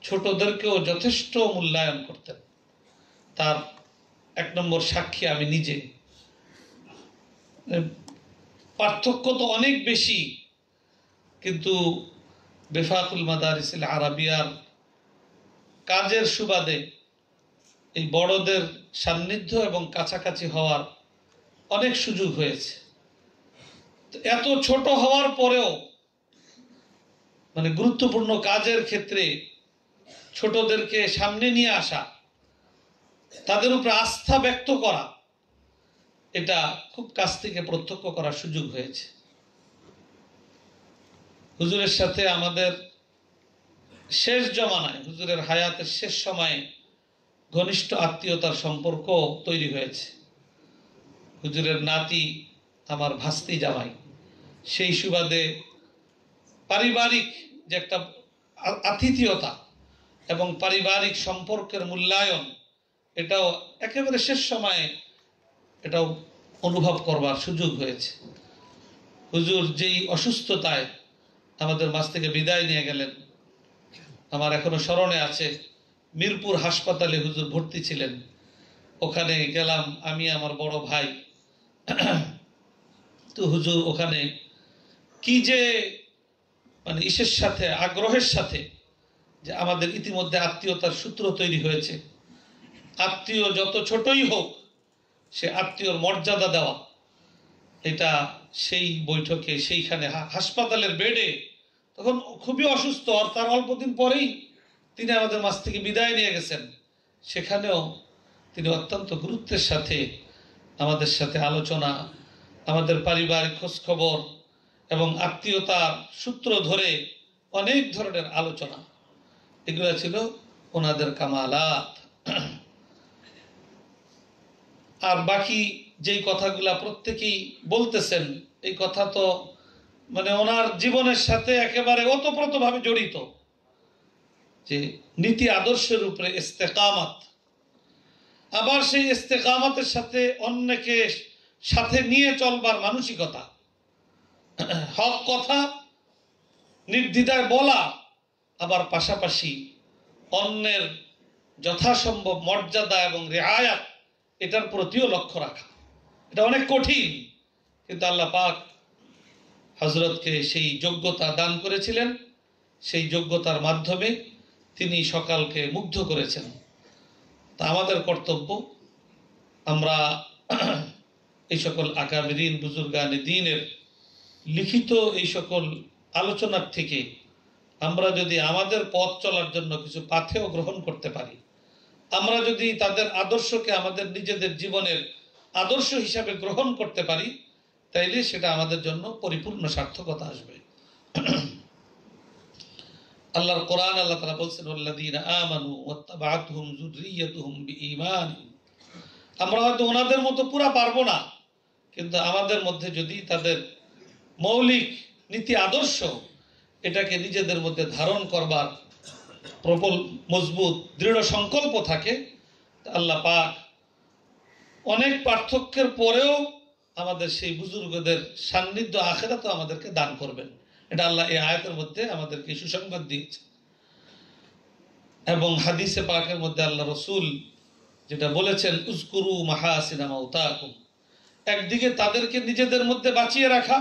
ছোটদেরকেও যথেষ্ট মূল্যায়ন করতেন। তার এক নম্বর সাক্ষী আমি নিজে। পার্থক্য তো অনেক বেশি, কিন্তু বেফাতুল মাদারিসিল আরাবিয়ার কাজের সুবাদে এই বড়দের সান্নিধ্য এবং কাছাকাছি হওয়ার অনেক সুযোগ হয়েছে। এত ছোট হওয়ার পরেও গুরুত্বপূর্ণ কাজের ক্ষেত্রে ছোটদেরকে সামনে নিয়ে আসা, তাদের উপরে আস্থা ব্যক্ত করা, এটা খুব কাছ থেকে প্রত্যক্ষ করার সুযোগ হয়েছে। হুজুরের সাথে আমাদের শেষ জমানায়, হুজুরের হায়াতের শেষ সময়ে ঘনিষ্ঠ আত্মীয়তার সম্পর্ক তৈরি হয়েছে। হুজুরের নাতি আমার ভাস্তি জামাই, সেই সুবাদে পারিবারিক যে একটা আতিথেয়তা এবং পারিবারিক সম্পর্কের মূল্যায়ন, এটাও একেবারে শেষ সময়ে এটাও অনুভব করবার সুযোগ হয়েছে। হুজুর যেই অসুস্থতায় আমাদের মাঝ থেকে বিদায় নিয়ে গেলেন, আমার এখনো স্মরণে আছে। মিরপুর হাসপাতালে হুজুর ভর্তি ছিলেন ওখানে গেলাম আমি, আমার বড় ভাই। তো হুজুর ওখানে কি যে মানে ইসের সাথে, আগ্রহের সাথে, যে আমাদের ইতিমধ্যে আত্মীয়তার সূত্র তৈরি হয়েছে। আত্মীয় যত ছোটই হোক, সে আত্মীয়র মর্যাদা দেওয়া, এটা সেই বৈঠকে, সেইখানে হাসপাতালের বেডে, তখন খুবই অসুস্থ, আর তার অল্প দিন পরেই তিনি আমাদের মাঝ থেকে বিদায় নিয়ে গেছেন। সেখানেও তিনি অত্যন্ত গুরুত্বের সাথে আমাদের সাথে আলোচনা, আমাদের পারিবারিক খোঁজখবর এবং আত্মীয়তার সূত্র ধরে অনেক ধরনের আলোচনা, এগুলো ছিল ওনাদের কামালাত। আর বাকি যেই কথাগুলা প্রত্যেকেই বলতেছেন, এই কথা তো মানে ওনার জীবনের সাথে একেবারে ওতপ্রোতভাবে জড়িত, যে নীতি আদর্শের উপরে ইস্তেকামাত, আবার সেই ইস্তেকামাতের সাথে অন্যকে সাথে নিয়ে চলবার মানসিকতা, হক কথা নির্দ্বিধায় বলা, আবার পাশাপাশি অন্যের যথাসম্ভব মর্যাদা এবং রেআয়াত, এটার প্রতিও লক্ষ্য রাখা। এটা অনেক কঠিন, কিন্তু আল্লাহ পাক হযরতকে সেই যোগ্যতা দান করেছিলেন। সেই যোগ্যতার মাধ্যমে তিনি সকালকে মুগ্ধ করেছেন। তা আমাদের কর্তব্য, আমরা এই সকল আকাবিরিন বুজুর্গানে দ্বীনের লিখিত এই সকল আলোচনার থেকে আমরা যদি আমাদের পথ চলার জন্য কিছু পাথেয় গ্রহণ করতে পারি, আমরা যদি তাদের আদর্শকে আমাদের নিজেদের জীবনের আদর্শ হিসাবে গ্রহণ করতে পারি, তাইলে সেটা আমাদের জন্য পরিপূর্ণ সার্থকতা আসবে। আল্লাহর কোরআন, আল্লাহ তাআলা বলছেন, ওয়াল্লাযীনা আমানু ওয়াত্তাবা'আতহুম যুররিয়্যাতুহুম বিঈমান। আমরা হয়তো ওনাদের মতো পুরা পারবো না, কিন্তু আমাদের মধ্যে যদি তাদের মৌলিক নীতি আদর্শ এটাকে নিজেদের মধ্যে ধারণ করবার প্রবল মজবুত দৃঢ় সংকল্প থাকে, আল্লাহ পাক অনেক পার্থক্যের পরেও আমাদের সেই বুজুর্গদের সান্নিধ্য আখিরাতে আমাদেরকে দান করবেন। এটা আল্লাহ এই আয়াতের মধ্যে আমাদেরকে সুসংবাদ দিয়েছে। এবং হাদিসে পাকের মধ্যে আল্লাহ রসুল যেটা বলেছেন, উযকুরু মাহাসিনা মাউতাকুম, একদিকে তাদেরকে নিজেদের মধ্যে বাঁচিয়ে রাখা,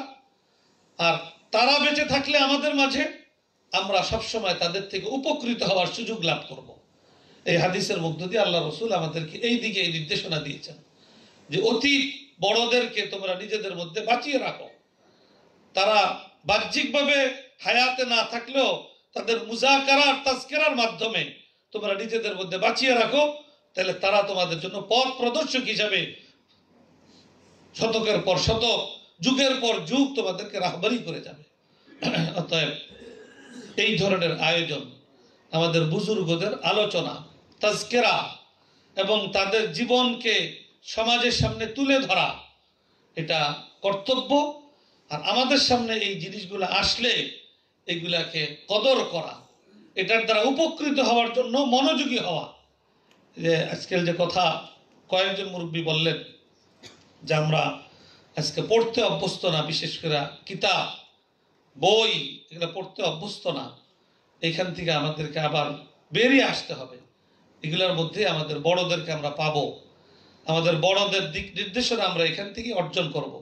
আর তারা বেঁচে থাকলে আমাদের মাঝে আমরা সবসময় তাদের থেকে উপকৃত হওয়ার সুযোগ লাভ করব। এই হাদিসের মধ্য দিয়ে আল্লাহ রসুল আমাদেরকে এই দিকে এই নির্দেশনা দিয়েছেন যে অতীত বড়দেরকে তোমরা নিজেদের মধ্যে বাঁচিয়ে রাখো। তারা বাহ্যিকভাবে হায়াতে না থাকলেও তাদের মুজাকারার তাজকিরার মাধ্যমে তোমরা নিজেদের মধ্যে বাঁচিয়ে রাখো, তাহলে তারা তোমাদের জন্য পথ প্রদর্শক হিসাবে শতকের পর শতক, যুগের পর যুগ তোমাদেরকে রাহবারি করে যাবে। অতএব এই ধরনের আয়োজন, আমাদের বুজুর্গদের আলোচনা, তাজকিরা এবং তাদের জীবনকে সমাজের সামনে তুলে ধরা, এটা কর্তব্য। আর আমাদের সামনে এই জিনিসগুলো আসলে এগুলাকে কদর করা, এটার দ্বারা উপকৃত হওয়ার জন্য মনোযোগী হওয়া। যে আজকাল যে কথা কয়েকজন মুরব্বী বললেন যে আমরা আজকে পড়তে অভ্যস্ত না, বিশেষ করে কিতাব, বই, এগুলো পড়তে অভ্যস্ত না। এইখান থেকে আমাদেরকে আবার বেরিয়ে আসতে হবে। এগুলোর মধ্যে আমাদের বড়দেরকে আমরা পাবো, আমাদের বড়দের দিক নির্দেশনা আমরা এখান থেকে অর্জন করব।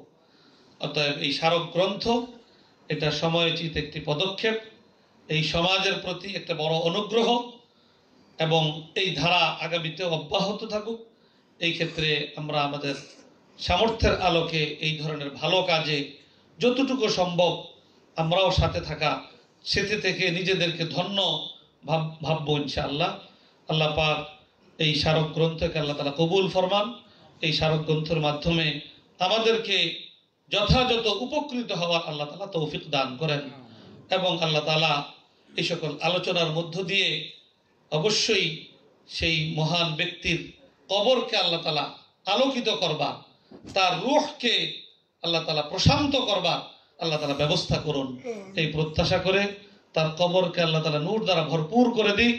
অতএব এই স্মারক গ্রন্থ এটা সময়োচিত একটি পদক্ষেপ, এই সমাজের প্রতি একটা বড় অনুগ্রহ, এবং এই ধারা আগামীতে অব্যাহত থাকুক। এই ক্ষেত্রে আমরা আমাদের সামর্থ্যের আলোকে এই ধরনের ভালো কাজে যতটুকু সম্ভব আমরাও সাথে থাকা, সেতে থেকে নিজেদেরকে ধন্য ভাববো ইনশাআল্লাহ। আল্লাহ পাক এই স্মারক গ্রন্থকে আল্লাহ তাআলা কবুল ফরমান। এই স্মারক গ্রন্থের মাধ্যমে আমাদেরকে যথাযথ উপকৃত হওয়ার আল্লাহ তাআলা তৌফিক দান করেন, এবং আল্লাহ তাআলা এই সকল আলোচনার মধ্য দিয়ে অবশ্যই সেই মহান ব্যক্তির কবরকে আল্লাহ তাআলা আলোকিত করবা, তার রূহকে আল্লাহ তাআলা প্রশান্ত করবা আল্লাহ তাআলা ব্যবস্থা করুন। এই প্রত্যাশা করে তার কবরকে আল্লাহ তাআলা নূর দ্বারা ভরপুর করে দিই,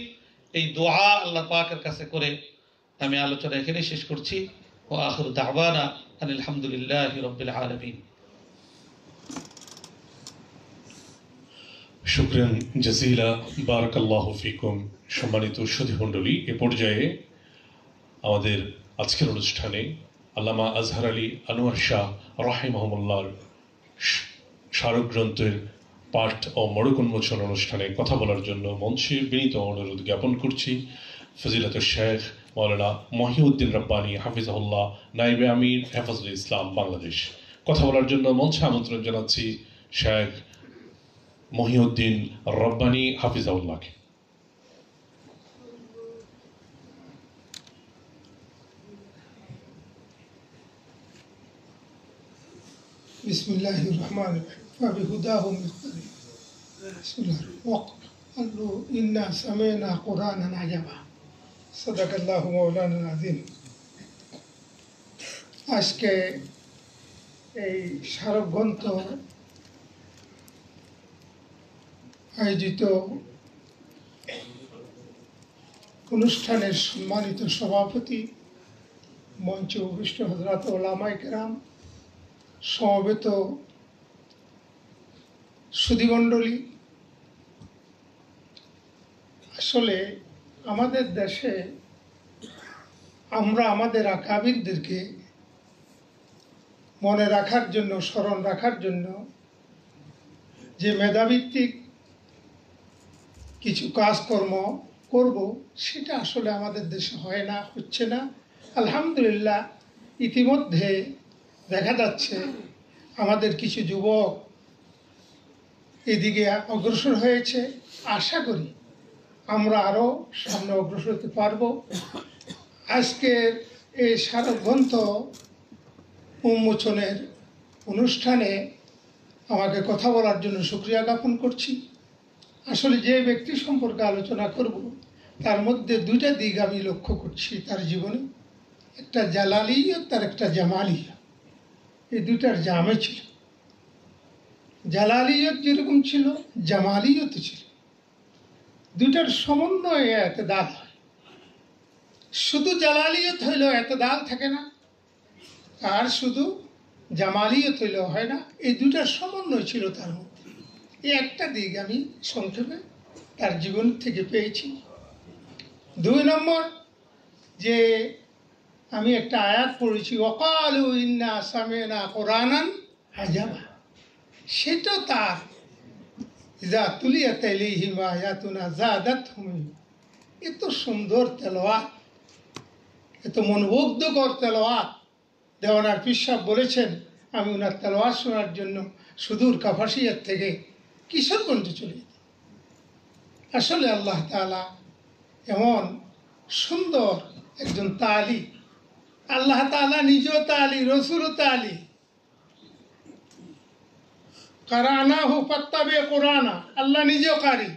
এই দোয়া আল্লাহ পাকের কাছে করে আমি আলোচনা এখানেই শেষ করছি। ওয়া আখিরু দাওয়ানা আনিল হামদুলিল্লাহি রাব্বিল আলামিন। শুকরান জাজিলা, বারাকাল্লাহু ফিকুম। সম্মানিত সুধী মণ্ডলী, এ পর্যায়ে আমাদের আজকের অনুষ্ঠানে আল্লামা আজহার আলী আনোয়ার শাহ রাহিমাহুল্লাহর স্মারক গ্রন্থের পাঠ ও মোড়ক উন্মোচন অনুষ্ঠানে কথা বলার জন্য মঞ্চে বিনীত অনুরোধ জ্ঞাপন করছি ফজিলাতুল শেখ মাওলানা মহিউদ্দিন রব্বানী হাফিজাহুল্লাহ, নাইবে আমির হেফাজুল ইসলাম বাংলাদেশ। কথা বলার জন্য মঞ্চে আমন্ত্রণ জানাচ্ছি শেখ মহিউদ্দিন রব্বানী হাফিজাহুল্লাহকে। বিসমিল্লাহির রহমানির রহিম ফাবিহুদাহুম মুহতাদি বিসমিল্লাহির ওয়াক্কালু ইন্না সামি'না কুরআনান আজাবা সাদাকাল্লাহু মাওলানা আযীম। আজকে এই স্মারক গ্রন্থ আয়োজিত অনুষ্ঠানের সম্মানিত সভাপতি, মঞ্চে উপবিষ্ট হযরত উলামায়ে কেরাম, সমবেত সুধীমণ্ডলী, আসলে আমাদের দেশে আমরা আমাদের আকাবিরদেরকে মনে রাখার জন্য, স্মরণ রাখার জন্য যে মেধাভিত্তিক কিছু কাজকর্ম করব, সেটা আসলে আমাদের দেশে হয় না, হচ্ছে না। আলহামদুলিল্লাহ, ইতিমধ্যে দেখা যাচ্ছে আমাদের কিছু যুবক এদিকে অগ্রসর হয়েছে। আশা করি আমরা আরও সামনে অগ্রসর হতে পারব। আজকের এই স্মারক গ্রন্থ উন্মোচনের অনুষ্ঠানে আমাকে কথা বলার জন্য শুকরিয়া জ্ঞাপন করছি। আসলে যে ব্যক্তি সম্পর্কে আলোচনা করব, তার মধ্যে দুইটা দিক আমি লক্ষ্য করছি তার জীবনে, একটা জালালিয়ত আর একটা জামালিয়ত। এই দুটার জামে ছিল। জালালিয়ত যেরকম ছিল, জামালিয়ত ছিল। দুটার সমন্বয়ে এতেদাল হয়। শুধু জালালিয়ত হইলেও এতেদাল থাকে না, আর শুধু জামালিয়ত হইলেও হয় না। এই দুটার সমন্বয় ছিল তার মধ্যে। এই একটা দিক আমি সংক্ষেপে তার জীবন থেকে পেয়েছি। 2 নম্বর, যে আমি একটা আয়াত পড়েছি, ওয়াকালু ইন্না সামি'না কুরআনান আজাবা। সেটা তার ইযা তুলিয়াত আলাইহিম আয়াতুনা যাদাতহুম, এত সুন্দর তেলাওয়াত, এত মনোমুগ্ধকর তেলাওয়াত। দেওয়ানার পীর সাহেব বলেছেন, আমি ওনার তেলাওয়াত শোনার জন্য সুদূর কাপাসিয়ার থেকে কিশোরগঞ্জে চলে যেতাম। আসলে আল্লাহ তাআলা এমন সুন্দর একজন তালি, আল্লাহ তাআলা নিজেও তালি, রসুলও তালি। কারানাহু ফাত্তাবি কুরআনা, আল্লাহ নিজেও কারি।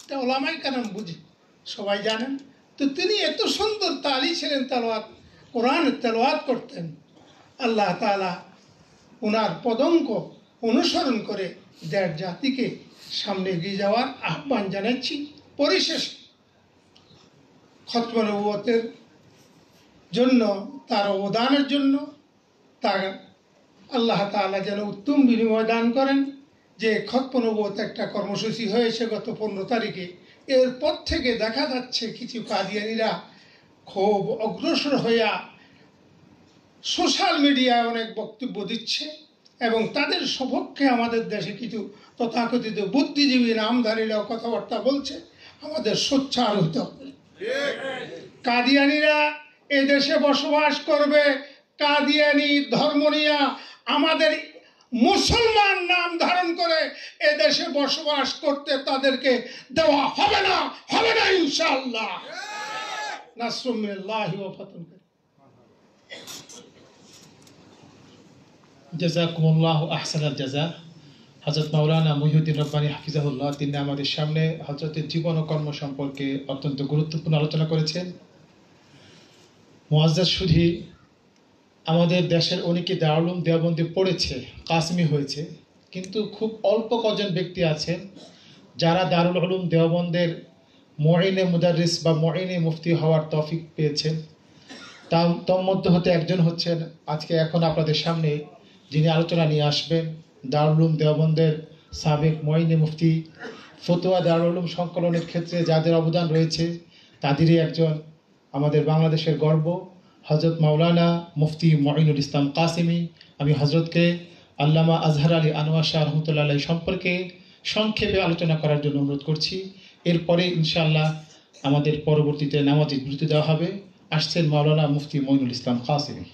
তা ওলামায়ে কেরাম বুঝে, সবাই জানেন। তো তিনি এত সুন্দর তালি ছিলেন, তেলাওয়াত, কোরআনের তেলাওয়াত করতেন। আল্লাহ তাআলা ওনার পদঙ্ক অনুসরণ করে দেড় জাতিকে সামনে এগিয়ে যাওয়ার আহ্বান জানাচ্ছি। পরিশেষে খতমে নবুয়তের জন্য, তার অবদানের জন্য তার আল্লাহ তাআলা যেন উত্তম বিনিময় দান করেন। যে খতমে নবুয়ত একটা কর্মসূচি হয়েছে গত 15 তারিখে, এরপর থেকে দেখা যাচ্ছে কিছু কাদিয়ানীরা খুব অগ্রসর হইয়া সোশ্যাল মিডিয়ায় অনেক বক্তব্য দিচ্ছে, এবং তাদের সপক্ষে আমাদের দেশে কিছু তথাকথিত বুদ্ধিজীবী নামধারীরাও কথাবার্তা বলছে। আমাদের সোচ্চার হতে হবে। কাদিয়ানীরা এদেশে বসবাস করবে, কাদিয়ানী ধর্ম নিয়ে আমাদের মুসলমান নাম ধারণ করে এদেশে বসবাস করতে তাদেরকে দেওয়া হবে না, হবে না ইনশাআল্লাহ। নাসরুম মিনাল্লাহি ওয়া ফাতহুন। জাযাকুমুল্লাহু আহসানাল জাযা। হযরত মাওলানা মহিউদ্দিন রব্বানী হাফিজাহুল্লাহ, তিনি আমাদের সামনে হযরতের জীবন ও কর্ম সম্পর্কে অত্যন্ত গুরুত্বপূর্ণ আলোচনা করেছেন। মুআজ্জাজ সুধী, আমাদের দেশের অনেকে দারুল উলুম দেওবন্দে পড়েছে, কাসমি হয়েছে, কিন্তু খুব অল্প কজন ব্যক্তি আছেন যারা দারুল উলুম দেওবন্দের মুঈনে মুদাররিস বা মুঈনে মুফতি হওয়ার তৌফিক পেয়েছেন। তার মধ্যে হতে একজন হচ্ছেন আজকে এখন আপনাদের সামনে যিনি আলোচনা নিয়ে আসবেন, দারুল উলুম দেওবন্দের সাবেক মুঈনে মুফতি, ফতোয়া দারুল উলুম সংকলনের ক্ষেত্রে যাদের অবদান রয়েছে তাদেরই একজন, আমাদের বাংলাদেশের গর্ব, হজরত মাওলানা মুফতি মঈনুল ইসলাম কাসিমি। আমি হজরতকে আল্লামা আজহার আলী আনোয়ার শাহ রহমতুল্লাহ আলাইহি সম্পর্কে সংক্ষেপে আলোচনা করার জন্য অনুরোধ করছি। এরপরে ইনশাআল্লাহ আমাদের পরবর্তীতে নামাজের বিরতি দেওয়া হবে। আসছেন মাওলানা মুফতি মঈনুল ইসলাম কাসিমি।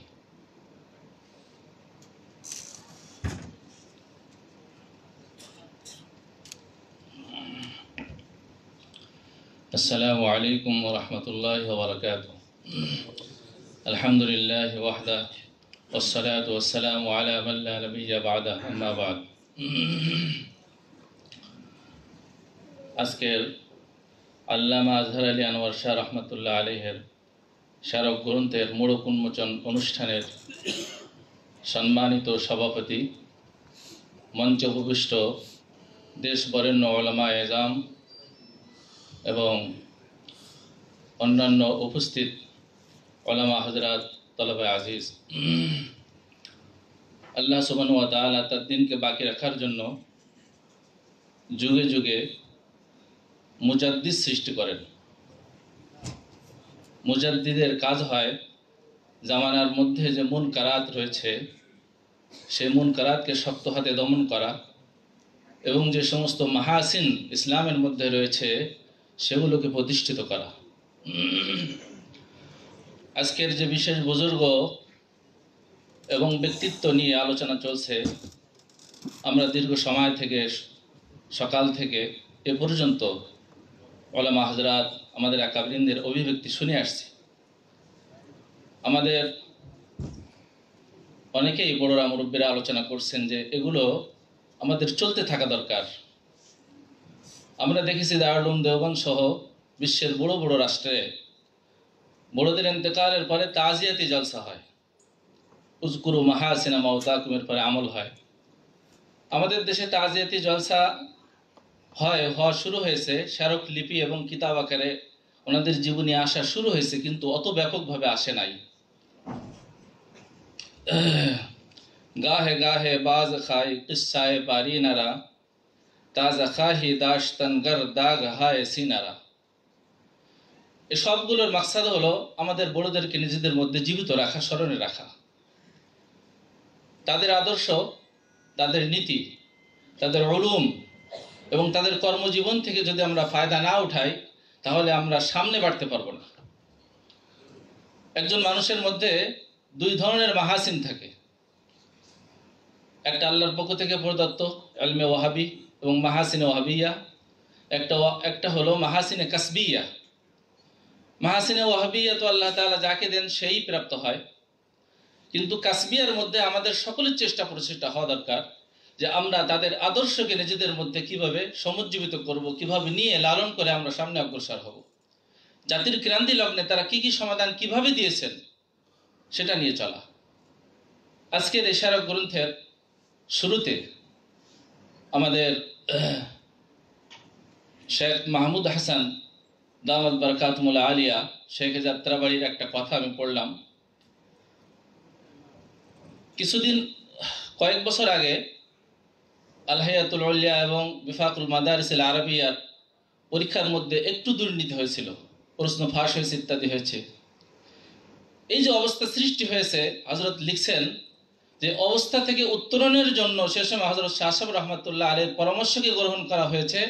السلام عليكم ورحمة الله وبركاته. الحمد لله وحده والصلاة والسلام على من لا نبي بعده أما بعد. আজকের আল্লামা আজহার আলী আনোয়ার শাহ রহমতুল্লাহ আলাইহির স্মারক গ্রন্থের মোড়ক উন্মোচন অনুষ্ঠানের সম্মানিত সভাপতি, মঞ্চে উপবিষ্ট দেশ বরেণ্য উলামা এজাম এবং অন্যান্য উপস্থিত উলামা হযরত, তলবে আজিজ, আল্লাহ সুবহানাহু ওয়া তাআলা তার দিনকে বাকি রাখার জন্য যুগে যুগে মুজাদ্দিদ সৃষ্টি করেন। মুজাদ্দিদের কাজ হয় জামানার মধ্যে যে মুনকারাত রয়েছে সেই মুনকারাতকে শক্ত হাতে দমন করা এবং যে সমস্ত মাহাসিন ইসলামের মধ্যে রয়েছে সেগুলোকে প্রতিষ্ঠিত করা। আজকের যে বিশেষ বুজুর্গ এবং ব্যক্তিত্ব নিয়ে আলোচনা চলছে, আমরা দীর্ঘ সময় থেকে, সকাল থেকে এ পর্যন্ত উলামা হযরত, আমাদের আকাবিরিনদের অভিব্যক্তি শুনে আসছি। আমাদের অনেকেই বড়রা মুরব্বীরা আলোচনা করছেন যে এগুলো আমাদের চলতে থাকা দরকার। আমরা দেখেছি দারুল উলুম দেওবন্দ সহ বিশ্বের বড় বড় রাষ্ট্রে বড়দের ইন্তেকালের পরে তাজিয়াতি জলসা হয়, উযকুরু মাহাসিনা মাওতাকুমের পরে আমল হয়। আমাদের দেশে তাজিয়াতি জলসা হওয়া শুরু হয়েছে, স্মারক লিপি এবং কিতাব আকারে ওনাদের জীবনী আসা শুরু হয়েছে, কিন্তু অত ব্যাপকভাবে আসে নাই। গাহে গাহে বাজ খাই কিস্সায়ে বারি নারা, তাজা খাহি দাশতনগর দাগ হায় সিনারা। এই সবগুলোর মাকসাদ হলো আমাদের বড়দেরকে নিজেদের মধ্যে জীবিত রাখা, স্মরণে রাখা। তাদের আদর্শ, তাদের নীতি, তাদের উলুম এবং তাদের কর্মজীবন থেকে যদি আমরা ফায়দা না উঠাই তাহলে আমরা সামনে বাড়তে পারবো না। একজন মানুষের মধ্যে দুই ধরনের মাহাসিন থাকে, একটা আল্লাহর পক্ষ থেকে প্রদত্ত ইলমে ওয়াহাবি এবং মাহাসিনে ওয়াহাবিয়া, একটা হলো মাহাসিনে কাসবিয়া। মাহাসিনে ওয়াহাবিয়া তো আল্লাহ তাআলা যাকে দেন সেই প্রাপ্ত হয়, কিন্তু কাসবিয়ার মধ্যে আমাদের সকলের চেষ্টা প্রচেষ্টা হওয়া দরকার যে আমরা তাদের আদর্শকে নিজেদের মধ্যে কিভাবে সমুজ্জীবিত করব, কিভাবে নিয়ে লালন করে আমরা সামনে অগ্রসর হব। জাতির ক্রান্তি লগ্নে তারা কি কি সমাধান কিভাবে দিয়েছেন সেটা নিয়ে চলা। আজকের এই স্মারক গ্রন্থের শুরুতে আমাদের শেখ মাহমুদ হাসান দামাত বারাকাতুহুল আলিয়া শেখ যাত্রাবাড়ির একটা কথা আমি পড়লাম। কয়েক বছর আগে আল হায়াতুল উলিয়া এবং বিফাকুল মাদারিসিল আরাবিয়ার পরীক্ষার মধ্যে একটু দুর্নীতি হয়েছিল, প্রশ্ন ফাঁস হয়েছে, ইত্যাদি হয়েছে। এই যে অবস্থা সৃষ্টি হয়েছে, হযরত লিখছেন যে অবস্থা থেকে উত্তরণের জন্য সে সময় হযরত শাহ সাহেব রহমাতুল্লাহ আলাইহির পরামর্শকে গ্রহণ করা হয়েছে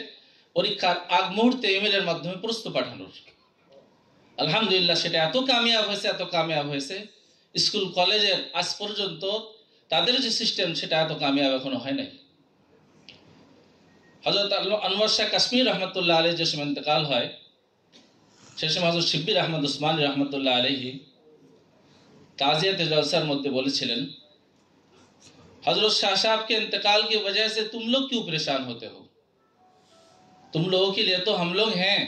পরীক্ষার আগ মুহূর্তে ইমেলের মাধ্যমে প্রশ্ন পাঠানোর। আলহামদুলিল্লাহ সেটা এত কামিয়াব হয়েছে, স্কুল কলেজের আজ পর্যন্ত তাদের যে সিস্টেম সেটা এত কামিয়াব এখনো হয় নাই। হযরত আনোয়ার শাহ কাশ্মীর রহমতুল্লাহ আলাইহি যে সময় ইন্তেকাল হয়, সে সময় হযরত শিব্বির আহমদ উসমানী রহমতুল্লাহ আলাইহি ताज़ियत जलसार मध्य बोलेছিলেন, हजरत शाह साहब के इंतकाल की वजह से तुम लोग क्यों परेशान होते हो? तुम लोगों के लिए तो हम लोग हैं,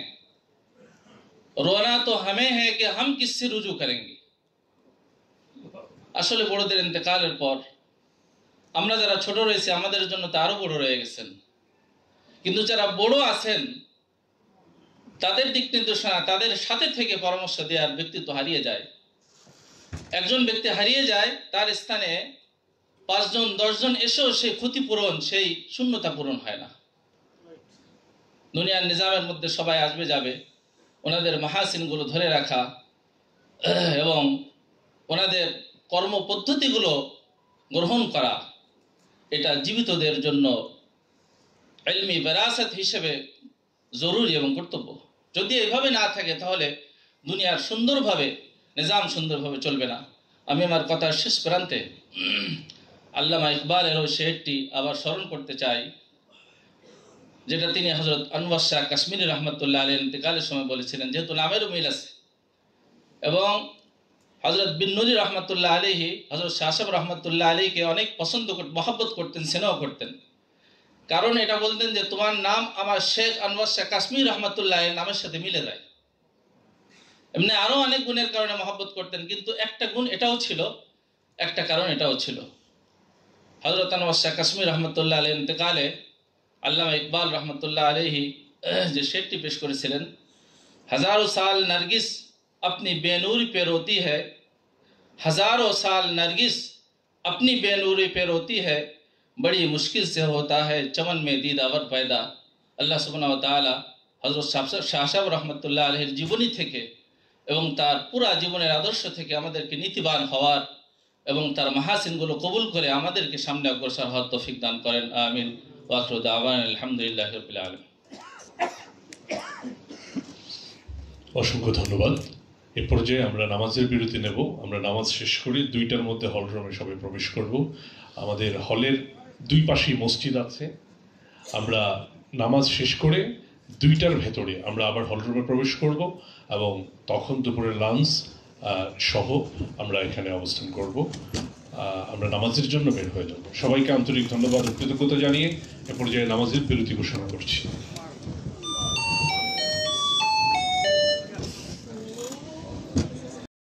रोना तो हमें है कि हम किससे रुजू करेंगे। আসলে বড়দের ইন্তেকালের পর আমরা যারা ছোট রয়েছে আমাদের জন্য তো আরো বড় রয়ে গেছেন, কিন্তু যারা বড় আছেন তাদের দিক নির্দেশনা, তাদের সাথে থেকে পরামর্শ দেওয়ার ব্যক্তিত্ব হারিয়ে যায়। একজন ব্যক্তি হারিয়ে যায়, তার স্থানে 5 জন 10 জন এসেও সেই ক্ষতিপূরণ, সেই শূন্যতা পূরণ হয় না। দুনিয়ার নিজামের মধ্যে সবাই আসবে যাবে, ওনাদের মাহাসিনগুলো ধরে রাখা এবং ওনাদের কর্মপদ্ধতিগুলো গ্রহণ করা, এটা জীবিতদের জন্য ইলমি বিরাসত হিসেবে জরুরি এবং কর্তব্য। যদি এভাবে না থাকে তাহলে দুনিয়ার সুন্দরভাবে নিজাম সুন্দরভাবে চলবে না। আমি আমার কথার শেষ প্রান্তে আল্লামা ইকবালের ওই শেরটি আবার স্মরণ করতে চাই, যেটা তিনি হযরত আনওয়ার শাহ কাশ্মীরি রহমতুল্লাহ আলাইহির ইন্তেকালের সময় বলেছিলেন, যেহেতু নামেরও মিল আছে। এবং হযরত বিন নুরি রহমতুল্লাহ আলাইহি হযরত শাহ সাহেব রহমতুল্লাহ আলাইহিকে অনেক পছন্দ করতেন, মহব্বত করতেন, স্নেহ করতেন। কারণ এটা বলতেন যে তোমার নাম আমার শেখ আনওয়ার শাহ কাশ্মীরি রহমতুল্লাহ আলাইহির নামের সাথে মিলে যায়। এমনি আরও অনেক গুণের কারণে মহব্বত করতেন, কিন্তু একটা গুণ এটাও ছিল, একটা কারণ এটাও ছিল। হযরত আনওয়ার শাহ কাশ্মীরি রহমতুল্লাহ আলাইহির ইন্তেকালে আল্লামা ইকবাল রহমতুল্লাহ আলাইহি যে শেরটি পেশ করেছিলেন, हज़ारों साल नरगिस अपनी बेनूरी पे रोती है, हज़ारों साल नरगिस अपनी बेनूरी पे रोती है, बड़ी मुश्किल से होता है चमन में दीदावर पैदा। আল্লাহ সুবহানাহু ওয়া তাআলা হযরত শাহ সাহেব রহমতুল্লাহ আলাইহির জীবনী থেকে এবং তার পুরা জীবনের আদর্শ থেকে আমাদেরকে নীতিবান হওয়ার এবং তার মাহাসিনগুলো কবুল করে আমাদেরকে সামনে অগ্রসর হওয়ার তৌফিক দান করেন। আমিন। ওয়া আখিরু দাওয়ানা আলহামদুলিল্লাহি রাব্বিল আলামিন। অসংখ্য ধন্যবাদ। এ পর্যায়ে আমরা নামাজের বিরতি নেব। আমরা নামাজ শেষ করে 2টার মধ্যে হল রুমে সবাই প্রবেশ করব। আমাদের হলের দুই পাশেই মসজিদ আছে। আমরা নামাজ শেষ করে 2টার ভেতরে আমরা আবার হল রুমে প্রবেশ করব এবং তখন দুপুরের লাঞ্চ সহ আমরা এখানে অবস্থান করব। আমরা নামাজের জন্য বের হয়ে যাব। সবাইকে আন্তরিক ধন্যবাদ ও কৃতজ্ঞতা জানিয়ে এ পর্যায়ে নামাজের বিরতি ঘোষণা করছি।